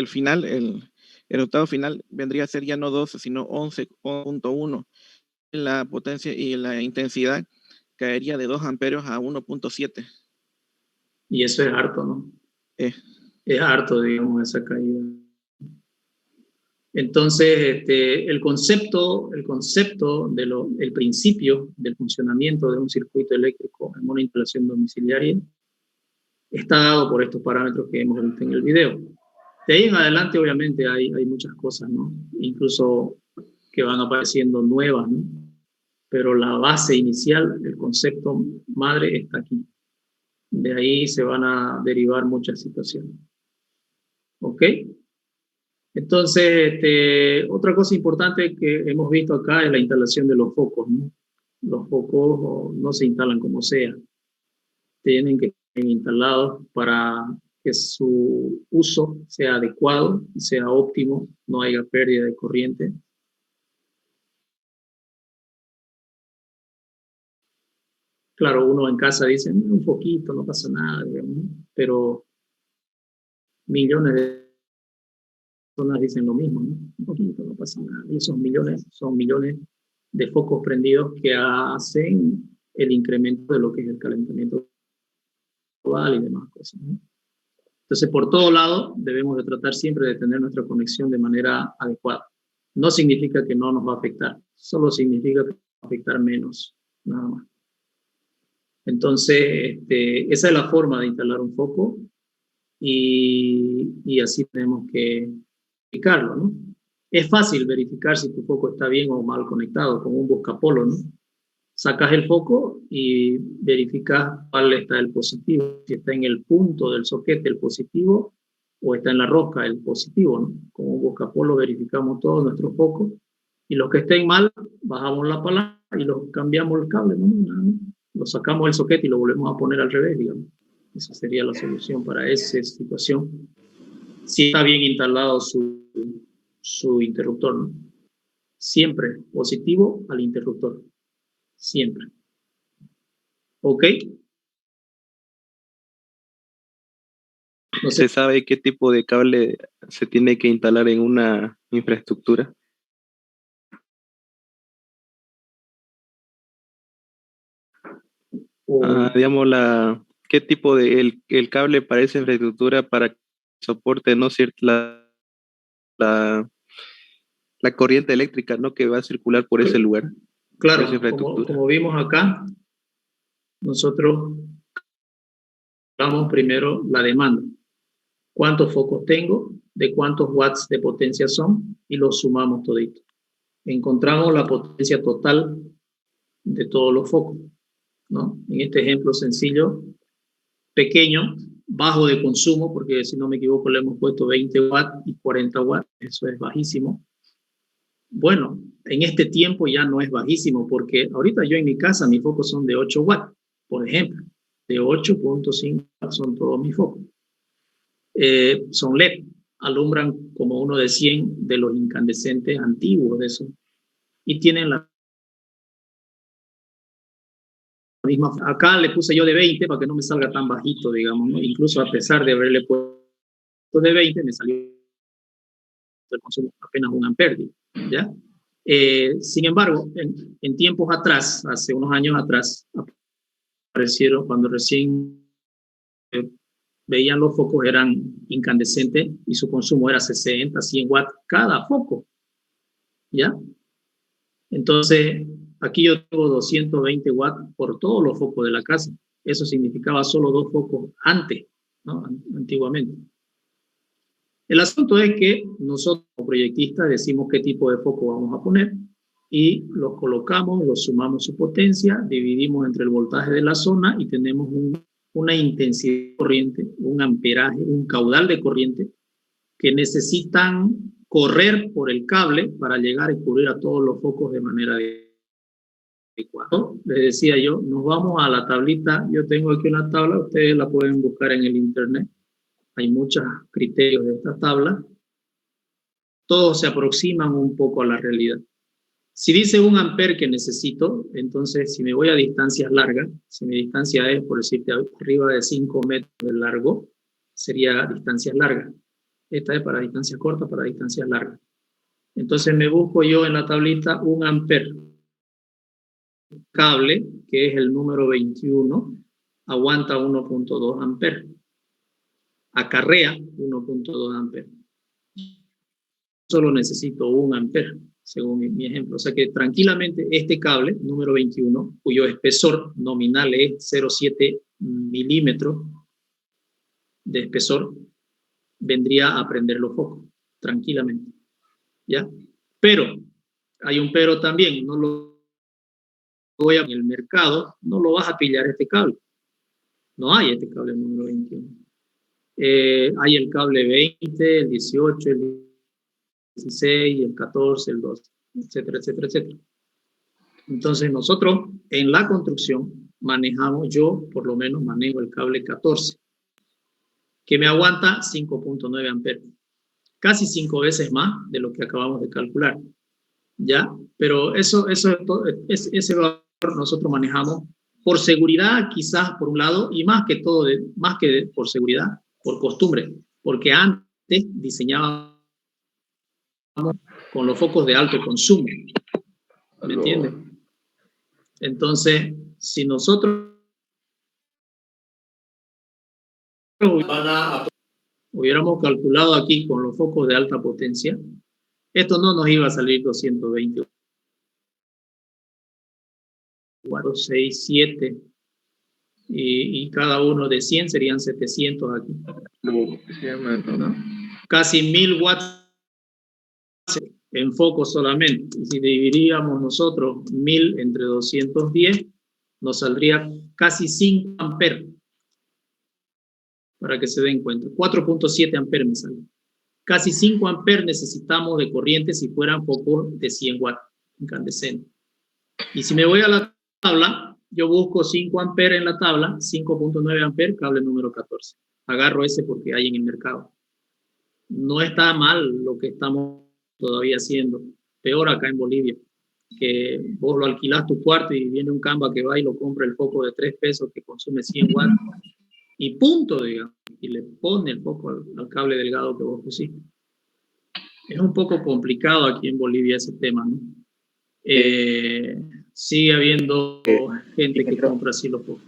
final, el resultado final vendría a ser ya no 12, sino 11.1. La potencia y la intensidad caería de 2 amperios a 1.7. Y eso es harto, ¿no? Eh, Es harto, digamos, esa caída. Entonces, el concepto el principio del funcionamiento de un circuito eléctrico en una instalación domiciliaria está dado por estos parámetros que hemos visto en el video. De ahí en adelante, obviamente, hay muchas cosas, ¿no? Incluso que van apareciendo nuevas, ¿no? Pero la base inicial, el concepto madre está aquí. De ahí se van a derivar muchas situaciones. ¿Ok? Entonces, otra cosa importante que hemos visto acá es la instalación de los focos, ¿no? Los focos no se instalan como sea. Tienen que estar instalados para que su uso sea adecuado y sea óptimo, no haya pérdida de corriente. Claro, uno en casa dice, un poquito, no pasa nada, digamos, pero millones de personas dicen lo mismo, ¿no? Un poquito, no pasa nada. Y esos millones son millones de focos prendidos que hacen el incremento de lo que es el calentamiento global y demás cosas, ¿no? Entonces, por todo lado, debemos de tratar siempre de tener nuestra conexión de manera adecuada. No significa que no nos va a afectar, solo significa que va a afectar menos, nada más. Entonces, esa es la forma de instalar un foco y así tenemos que verificarlo, ¿no? Es fácil verificar si tu foco está bien o mal conectado, con un buscapolo, ¿no? Sacas el foco y verificas cuál está el positivo, si está en el punto del soquete el positivo o está en la rosca el positivo, ¿no? Con un buscapolo verificamos todos nuestros focos y los que estén mal, bajamos la palanca y los cambiamos el cable, ¿no? Lo sacamos del soquete y lo volvemos a poner al revés, digamos. Esa sería la solución para esa situación. Si está bien instalado su interruptor, ¿no? Siempre positivo al interruptor. Siempre. ¿Ok? No sé. ¿Se sabe qué tipo de cable se tiene que instalar en una infraestructura? Digamos, ¿qué tipo de el cable para esa infraestructura para que soporte, ¿no? La corriente eléctrica, ¿no? Que va a circular por ese lugar. Claro, como vimos acá, nosotros damos primero la demanda. ¿Cuántos focos tengo? ¿De cuántos watts de potencia son? Y los sumamos todito. Encontramos la potencia total de todos los focos, ¿no? En este ejemplo sencillo, pequeño, bajo de consumo, porque si no me equivoco le hemos puesto 20 watts y 40 watts, eso es bajísimo. Bueno, en este tiempo ya no es bajísimo, porque ahorita yo en mi casa mis focos son de 8 watts, por ejemplo, de 8.5 watts son todos mis focos. Son LED, alumbran como uno de 100 de los incandescentes antiguos de eso, y tienen la misma. Acá le puse yo de 20 para que no me salga tan bajito, digamos, ¿no? Incluso a pesar de haberle puesto de 20, me salió el consumo apenas 1 ampere, ¿ya? Sin embargo, en tiempos atrás, hace unos años atrás, aparecieron cuando recién veían los focos, eran incandescentes y su consumo era 60, 100 watts cada foco, ¿ya? Entonces, aquí yo tengo 220 watts por todos los focos de la casa. Eso significaba solo 2 focos antes, ¿no? Antiguamente. El asunto es que nosotros como proyectistas decimos qué tipo de foco vamos a poner y los colocamos, los sumamos su potencia, dividimos entre el voltaje de la zona y tenemos una intensidad de corriente, un amperaje, un caudal de corriente que necesitan correr por el cable para llegar y cubrir a todos los focos de manera cuando les decía yo, nos vamos a la tablita. Yo tengo aquí una tabla, ustedes la pueden buscar en el internet. Hay muchos criterios de esta tabla. Todos se aproximan un poco a la realidad. Si dice 1 ampere que necesito, entonces si me voy a distancias largas, si mi distancia es, por decirte, arriba de 5 metros de largo, sería distancias largas. Esta es para distancias cortas, para distancias largas. Entonces me busco yo en la tablita 1 ampere. Cable, que es el número 21, aguanta 1.2 amperes. Acarrea 1.2 amperes. Solo necesito 1 ampere, según mi ejemplo. O sea que tranquilamente este cable, número 21, cuyo espesor nominal es 0,7 milímetros de espesor, vendría a prender los focos, tranquilamente. ¿Ya? Pero, hay un pero también, no lo voy a en el mercado, no lo vas a pillar este cable. No hay este cable número 21. Hay el cable 20, el 18, el 16, el 14, el 12, etcétera, etcétera, etcétera. Entonces nosotros en la construcción manejamos, yo por lo menos manejo el cable 14, que me aguanta 5.9 amperes, casi 5 veces más de lo que acabamos de calcular. ¿Ya? Pero ese valor nosotros manejamos por seguridad, quizás por un lado, y más que todo, por seguridad, por costumbre, porque antes diseñábamos con los focos de alto consumo, ¿me entiendes? Entonces, si nosotros hubiéramos calculado aquí con los focos de alta potencia, esto no nos iba a salir 220 4, 6, 7, y cada uno de 100 serían 700 aquí. ¿No? Casi 1000 watts en foco solamente. Y si dividiríamos nosotros 1000 entre 210, nos saldría casi 5 amperes. Para que se den cuenta. 4.7 amperes me sale. Casi 5 amperes necesitamos de corriente si fueran focos de 100 watts incandescentes. Y si me voy a la tabla, yo busco 5 amperes en la tabla, 5.9 amperes, cable número 14. Agarro ese porque hay en el mercado. No está mal lo que estamos todavía haciendo. Peor acá en Bolivia, que vos lo alquilás tu cuarto y viene un Canva que va y lo compra el foco de 3 pesos que consume 100 watts y punto, digamos, y le pone el foco al cable delgado que vos pusiste. Es un poco complicado aquí en Bolivia ese tema, ¿no? Sigue habiendo gente que compra así los focos.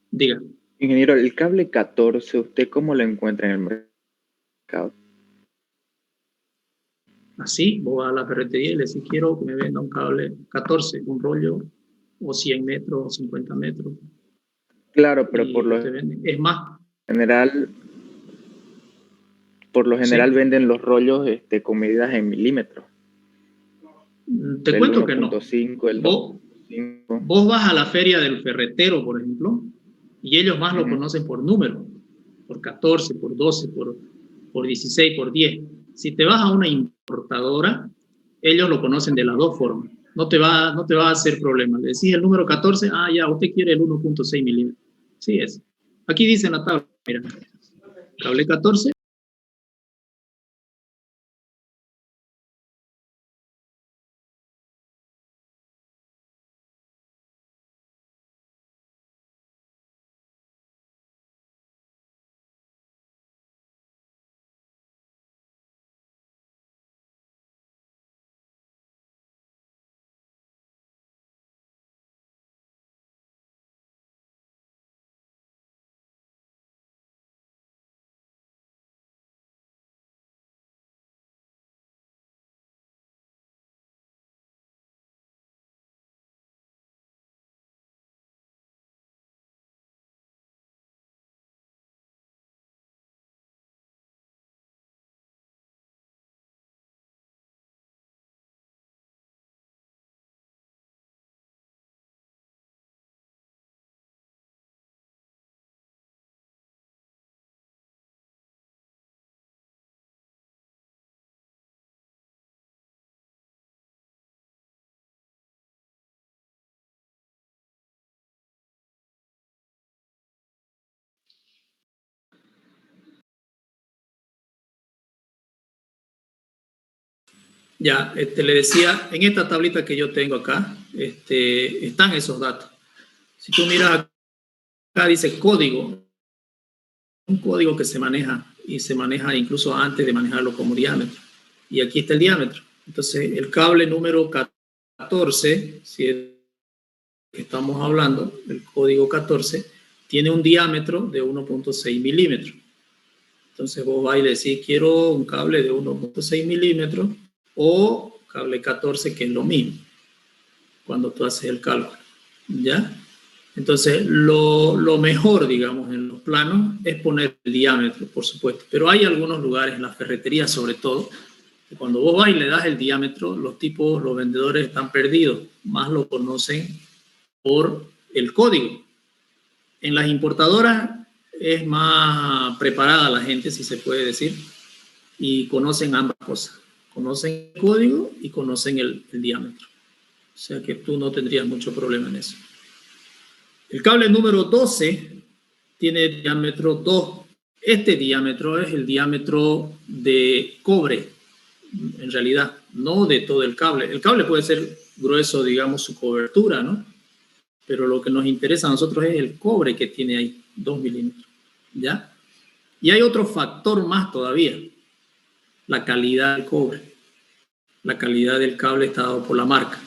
Diga. Ingeniero, el cable 14, ¿usted cómo lo encuentra en el mercado? Así, vos vas a la ferretería y le decís, quiero que me venda un cable 14, un rollo, o 100 metros, o 50 metros. Claro, pero por lo es más, general, ¿sí? Venden los rollos con medidas en milímetros. Te cuento que no. 1.5, el 2.5. Vos vas a la feria del ferretero, por ejemplo, y ellos más lo conocen por número, por 14, por 12, por 16, por 10. Si te vas a una importadora, ellos lo conocen de las dos formas. No te va a hacer problema. Le decís el número 14, ya, usted quiere el 1.6 milímetros. Sí es. Aquí dice en la tabla, mira, cable 14, Ya, le decía, en esta tablita que yo tengo acá, están esos datos. Si tú miras acá, dice código, un código que se maneja, y se maneja incluso antes de manejarlo como diámetro. Y aquí está el diámetro. Entonces, el cable número 14, si es que estamos hablando, el código 14, tiene un diámetro de 1.6 milímetros. Entonces, vos vas y le decís, quiero un cable de 1.6 milímetros, o cable 14, que es lo mismo, cuando tú haces el cálculo, ¿ya? Entonces, lo mejor, digamos, en los planos es poner el diámetro, por supuesto, pero hay algunos lugares, en la ferretería sobre todo, que cuando vos vas y le das el diámetro, los vendedores están perdidos, más lo conocen por el código. En las importadoras es más preparada la gente, si se puede decir, y conocen ambas cosas. Conocen el código y conocen el diámetro. O sea que tú no tendrías mucho problema en eso. El cable número 12 tiene diámetro 2. Este diámetro es el diámetro de cobre, en realidad, no de todo el cable. El cable puede ser grueso, digamos, su cobertura, ¿no? Pero lo que nos interesa a nosotros es el cobre que tiene ahí, 2 milímetros, ¿ya? Y hay otro factor más todavía, la calidad del cobre. La calidad del cable está dado por la marca.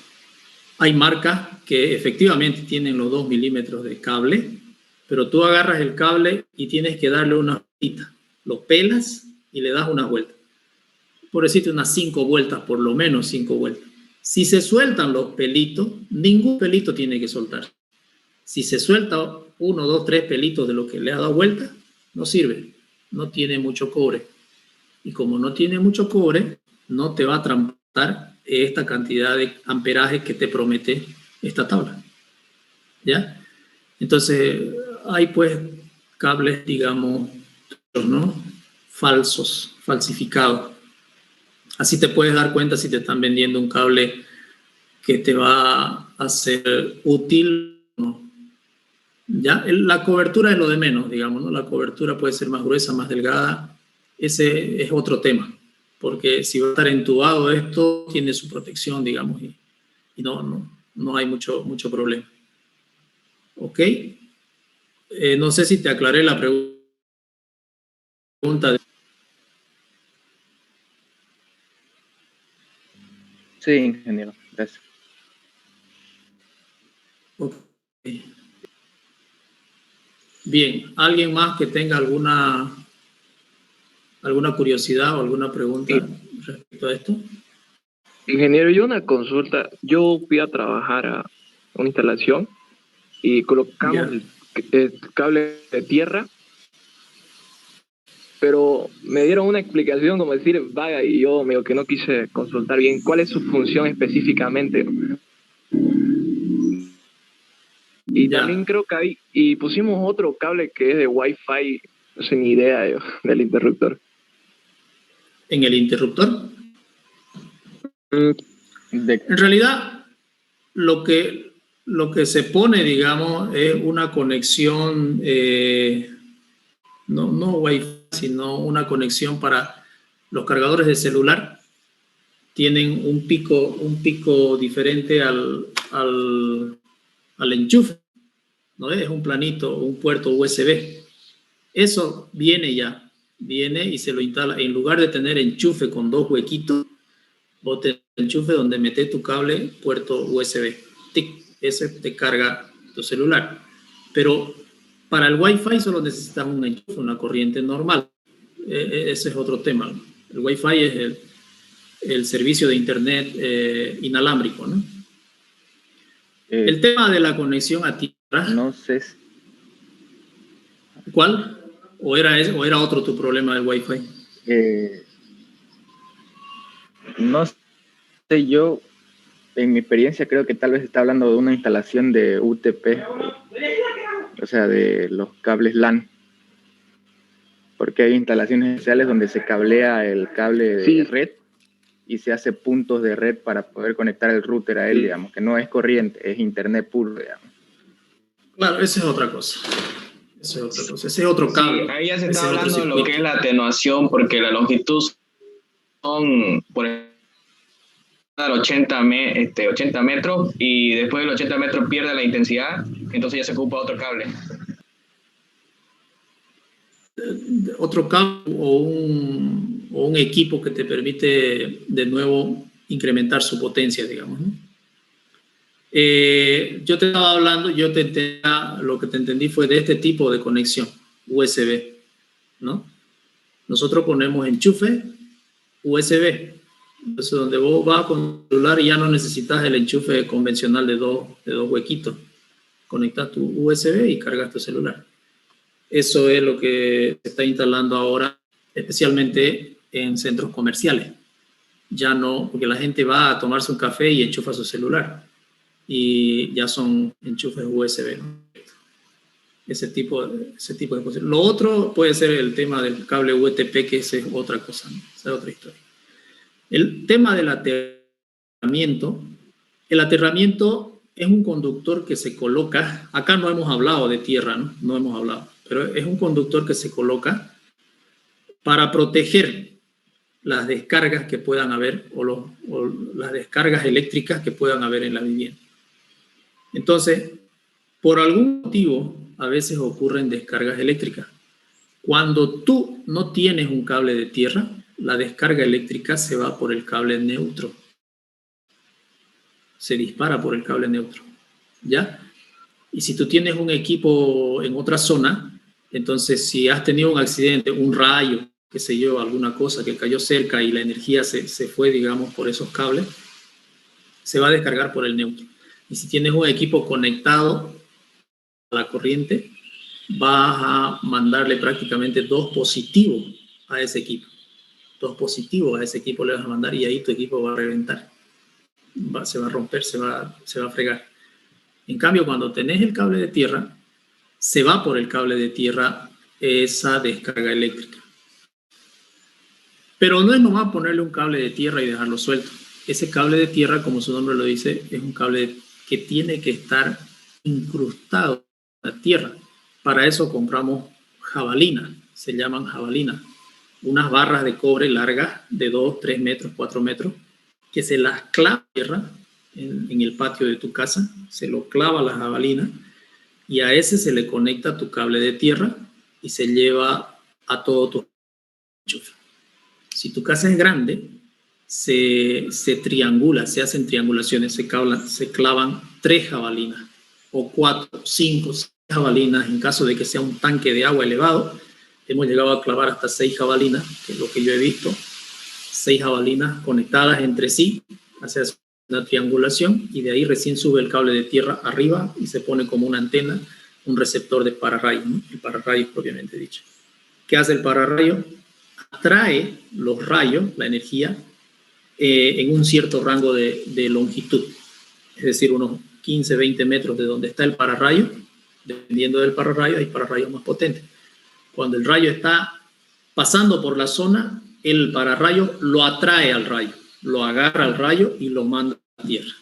Hay marcas que efectivamente tienen los 2 milímetros de cable, pero tú agarras el cable y tienes que darle una vuelta. Lo pelas y le das una vuelta. Por decirte, unas 5 vueltas, por lo menos 5 vueltas. Si se sueltan los pelitos, ningún pelito tiene que soltar. Si se suelta 1, 2, 3 pelitos de lo que le ha dado vuelta, no sirve. No tiene mucho cobre. Y como no tiene mucho cobre, no te va a trampar esta cantidad de amperaje que te promete esta tabla. ¿Ya? Entonces, hay pues cables, digamos, ¿no? Falsos, falsificados. Así te puedes dar cuenta si te están vendiendo un cable que te va a ser útil o no. ¿Ya? La cobertura es lo de menos, digamos, ¿no? La cobertura puede ser más gruesa, más delgada. Ese es otro tema, porque si va a estar entubado esto, tiene su protección, digamos, y no hay mucho problema. ¿Ok? No sé si te aclaré la pregunta. Sí, ingeniero, gracias. Okay. Bien, ¿alguien más que tenga alguna curiosidad o alguna pregunta respecto a esto? Ingeniero, yo una consulta. Yo fui a trabajar a una instalación y colocamos el cable de tierra, pero me dieron una explicación como decir, vaya, y yo medio que no quise consultar bien cuál es su función específicamente. Y también creo que hay, y pusimos otro cable que es de Wi-Fi, no sé ni idea yo, del interruptor. ¿En el interruptor? En realidad, lo que se pone, digamos, es una conexión, no Wi-Fi, sino una conexión para los cargadores de celular. Tienen un pico diferente al enchufe, ¿no? Es un planito, un puerto USB. Eso viene y se lo instala. En lugar de tener enchufe con 2 huequitos, vos tenés enchufe donde metes tu cable, puerto USB. Ese te carga tu celular. Pero para el Wi-Fi solo necesitas un enchufe, una corriente normal. Ese es otro tema. El Wi-Fi es el servicio de internet inalámbrico, ¿no? El tema de la conexión a tierra. No sé. ¿Cuál? ¿O era otro tu problema del Wi-Fi? No sé, yo en mi experiencia creo que tal vez está hablando de una instalación de UTP, o sea, de los cables LAN, porque hay instalaciones especiales donde se cablea el cable de red y se hace puntos de red para poder conectar el router a él, digamos, que no es corriente, es internet puro, digamos. Claro, esa es otra cosa. Ese es otro cable. Sí, ahí ya se está hablando de lo que es la atenuación, porque la longitud son, por dar 80 metros y después de los 80 metros pierde la intensidad, entonces ya se ocupa otro cable. Otro cable o un equipo que te permite de nuevo incrementar su potencia, digamos, ¿no? Yo te estaba hablando, lo que te entendí fue de este tipo de conexión USB, ¿no? Nosotros ponemos enchufe USB. Entonces, donde vos vas con el celular y ya no necesitas el enchufe convencional de dos huequitos. Conectas tu USB y cargas tu celular. Eso es lo que se está instalando ahora, especialmente en centros comerciales. Ya no, porque la gente va a tomarse un café y enchufa su celular. Y ya son enchufes USB, ¿no? Ese tipo de cosas. Lo otro puede ser el tema del cable UTP, que esa es otra cosa, ¿no? Esa es otra historia. El tema del aterramiento. El aterramiento es un conductor que se coloca, acá no hemos hablado de tierra, ¿no? No hemos hablado, pero es un conductor que se coloca para proteger las descargas que puedan haber o las descargas eléctricas que puedan haber en la vivienda. Entonces, por algún motivo, a veces ocurren descargas eléctricas. Cuando tú no tienes un cable de tierra, la descarga eléctrica se va por el cable neutro. Se dispara por el cable neutro, ¿ya? Y si tú tienes un equipo en otra zona, entonces si has tenido un accidente, un rayo, qué sé yo, alguna cosa que cayó cerca y la energía se fue, digamos, por esos cables, se va a descargar por el neutro. Y si tienes un equipo conectado a la corriente, vas a mandarle prácticamente 2 positivos a ese equipo. 2 positivos a ese equipo le vas a mandar y ahí tu equipo va a reventar. Se va a romper, se va a fregar. En cambio, cuando tenés el cable de tierra, se va por el cable de tierra esa descarga eléctrica. Pero no es nomás ponerle un cable de tierra y dejarlo suelto. Ese cable de tierra, como su nombre lo dice, es un cable que tiene que estar incrustado en la tierra. Para eso compramos jabalinas, se llaman jabalinas. Unas barras de cobre largas de 2, 3 metros, 4 metros, que se las clava en tierra en el patio de tu casa, se lo clava la jabalina y a ese se le conecta tu cable de tierra y se lleva a todo tu enchufe. Si tu casa es grande, se triangula, se hacen triangulaciones, se clavan 3 jabalinas o 4, 5, 6 jabalinas en caso de que sea un tanque de agua elevado. Hemos llegado a clavar hasta 6 jabalinas, que es lo que yo he visto, 6 jabalinas conectadas entre sí, hacia una triangulación y de ahí recién sube el cable de tierra arriba y se pone como una antena, un receptor de pararrayos, ¿no? El pararrayos propiamente dicho. ¿Qué hace el pararrayo? Atrae los rayos, la energía, en un cierto rango de longitud, es decir, unos 15, 20 metros de donde está el pararrayo. Dependiendo del pararrayo, hay pararrayos más potentes. Cuando el rayo está pasando por la zona, el pararrayo lo atrae al rayo, lo agarra al rayo y lo manda a la tierra,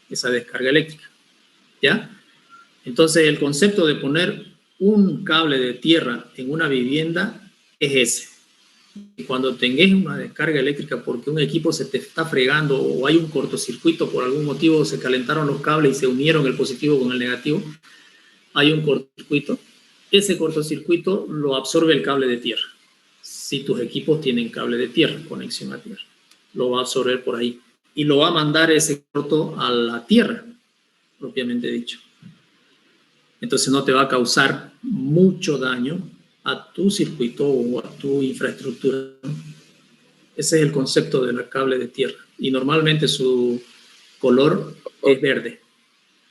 esa descarga eléctrica, ¿ya? Entonces, el concepto de poner un cable de tierra en una vivienda es ese. Cuando tengas una descarga eléctrica porque un equipo se te está fregando o hay un cortocircuito por algún motivo, se calentaron los cables y se unieron el positivo con el negativo, hay un cortocircuito, ese cortocircuito lo absorbe el cable de tierra. Si tus equipos tienen cable de tierra, conexión a tierra, lo va a absorber por ahí y lo va a mandar ese corto a la tierra, propiamente dicho. Entonces no te va a causar mucho daño a tu circuito o a tu infraestructura. Ese es el concepto del cable de tierra. Y normalmente su color es verde,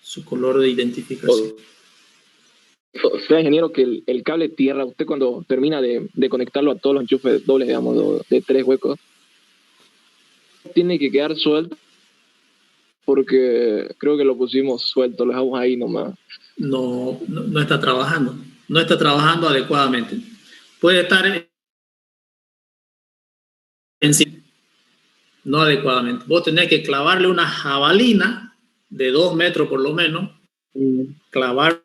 su color de identificación. O sea, ingeniero, que el cable tierra, usted cuando termina de conectarlo a todos los enchufes dobles, digamos, de 3 huecos, tiene que quedar suelto porque creo que lo pusimos suelto, lo dejamos ahí nomás. No está trabajando. No está trabajando adecuadamente. Puede estar en sí, no adecuadamente. Vos tenés que clavarle una jabalina de 2 metros por lo menos, clavar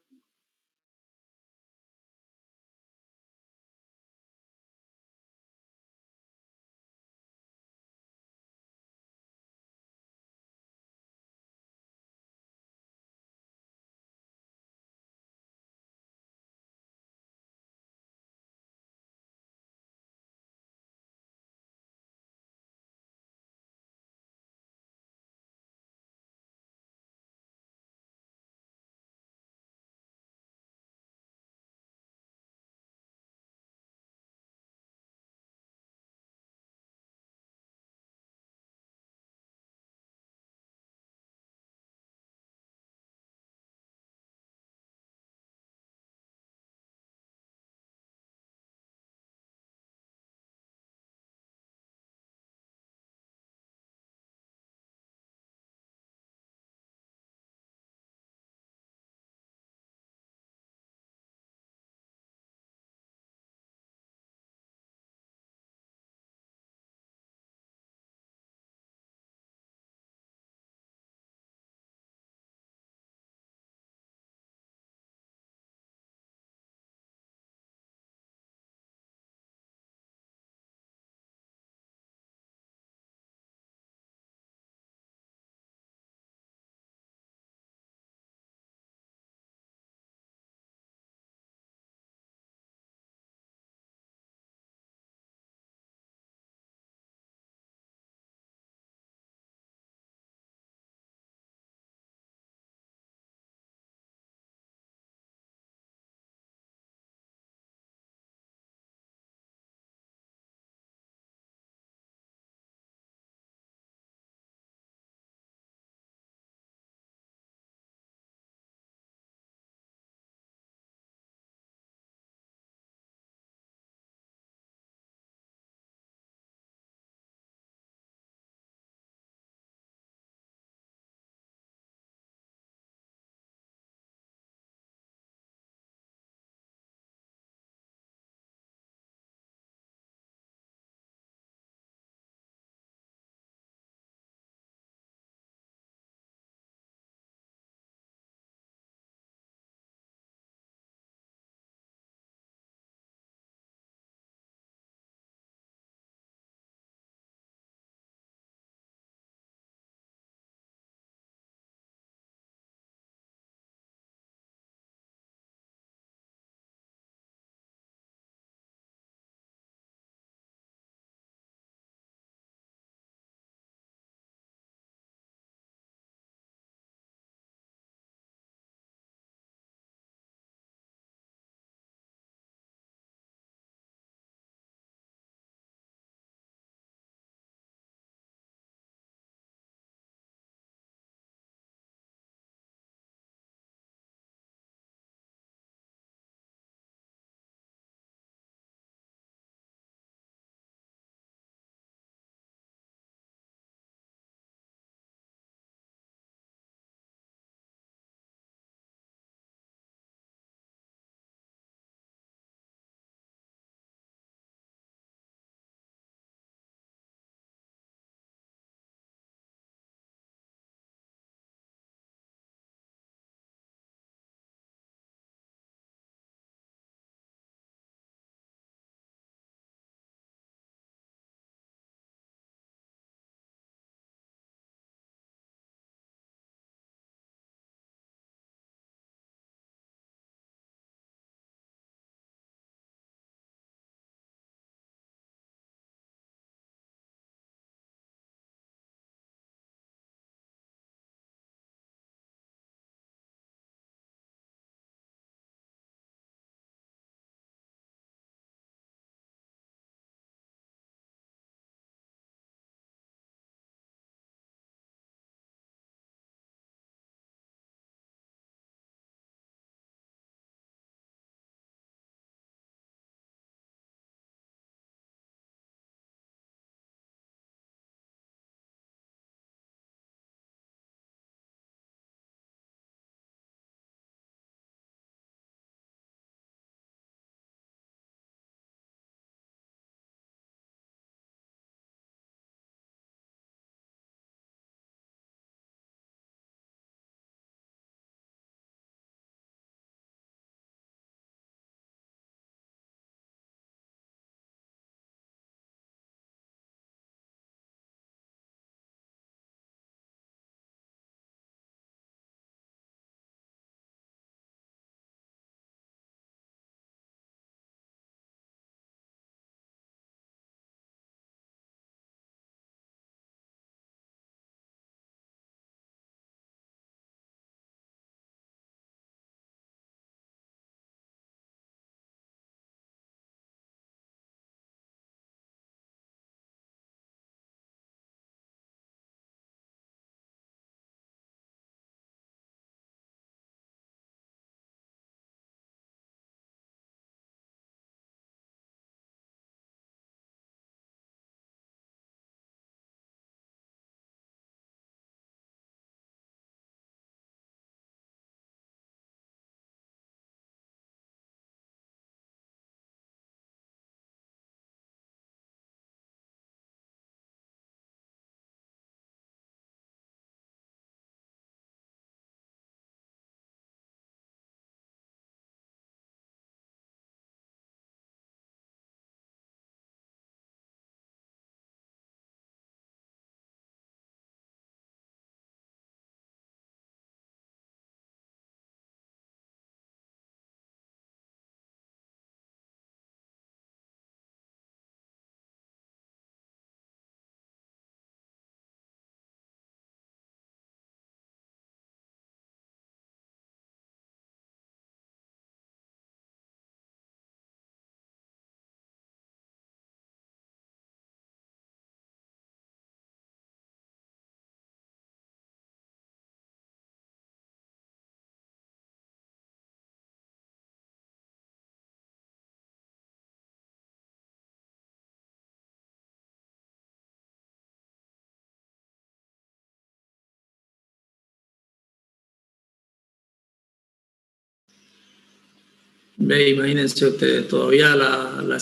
Ve, imagínense ustedes, todavía la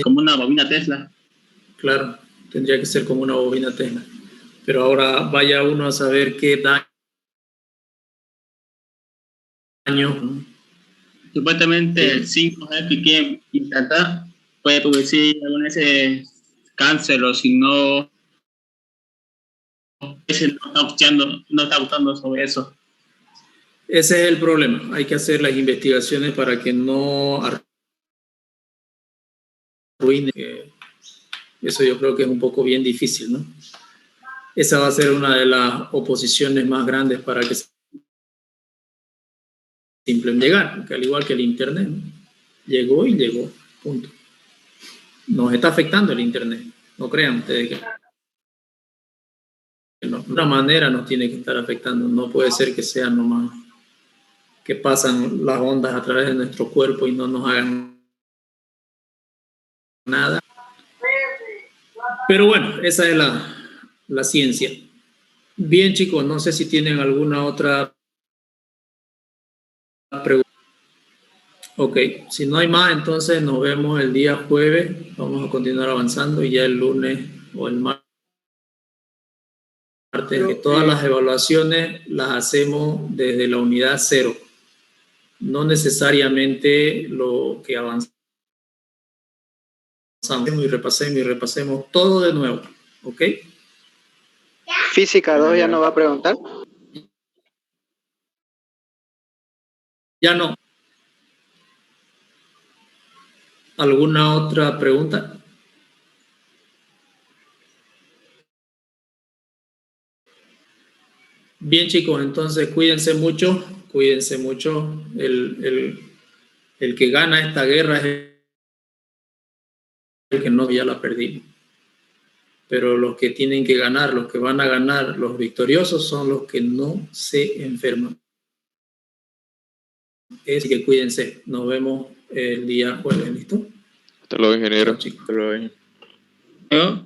como una bobina Tesla. Claro, tendría que ser como una bobina Tesla. Pero ahora vaya uno a saber qué daño. Supuestamente el 5G que quieren implantar puede producir algún ese cáncer o si no, ese no está gustando sobre eso. Ese es el problema. Hay que hacer las investigaciones para que no arruine. Eso yo creo que es un poco bien difícil, ¿no? Esa va a ser una de las oposiciones más grandes para que se implemente llegar, porque al igual que el Internet, ¿no? Llegó y llegó, punto. Nos está afectando el Internet, no crean ustedes que no, de una manera nos tiene que estar afectando, no puede ser que sean nomás que pasan las ondas a través de nuestro cuerpo y no nos hagan nada. Pero bueno, esa es la ciencia. Bien, chicos, no sé si tienen alguna otra pregunta. Ok, si no hay más, entonces nos vemos el día jueves. Vamos a continuar avanzando y ya el lunes o el martes. Que todas las evaluaciones las hacemos desde la unidad 0. No necesariamente lo que avanzamos y repasemos todo de nuevo. ¿Ok? Física 2 ya no va a preguntar. Ya no. ¿Alguna otra pregunta? Bien, chicos, entonces cuídense mucho. El que gana esta guerra es el que no, ya la perdimos. Pero los que tienen que ganar, los que van a ganar, los victoriosos son los que no se enferman. Así que cuídense. Nos vemos el día jueves, ¿listo? Hasta luego, ingeniero. Chao, chicos. Hasta luego. ¿No?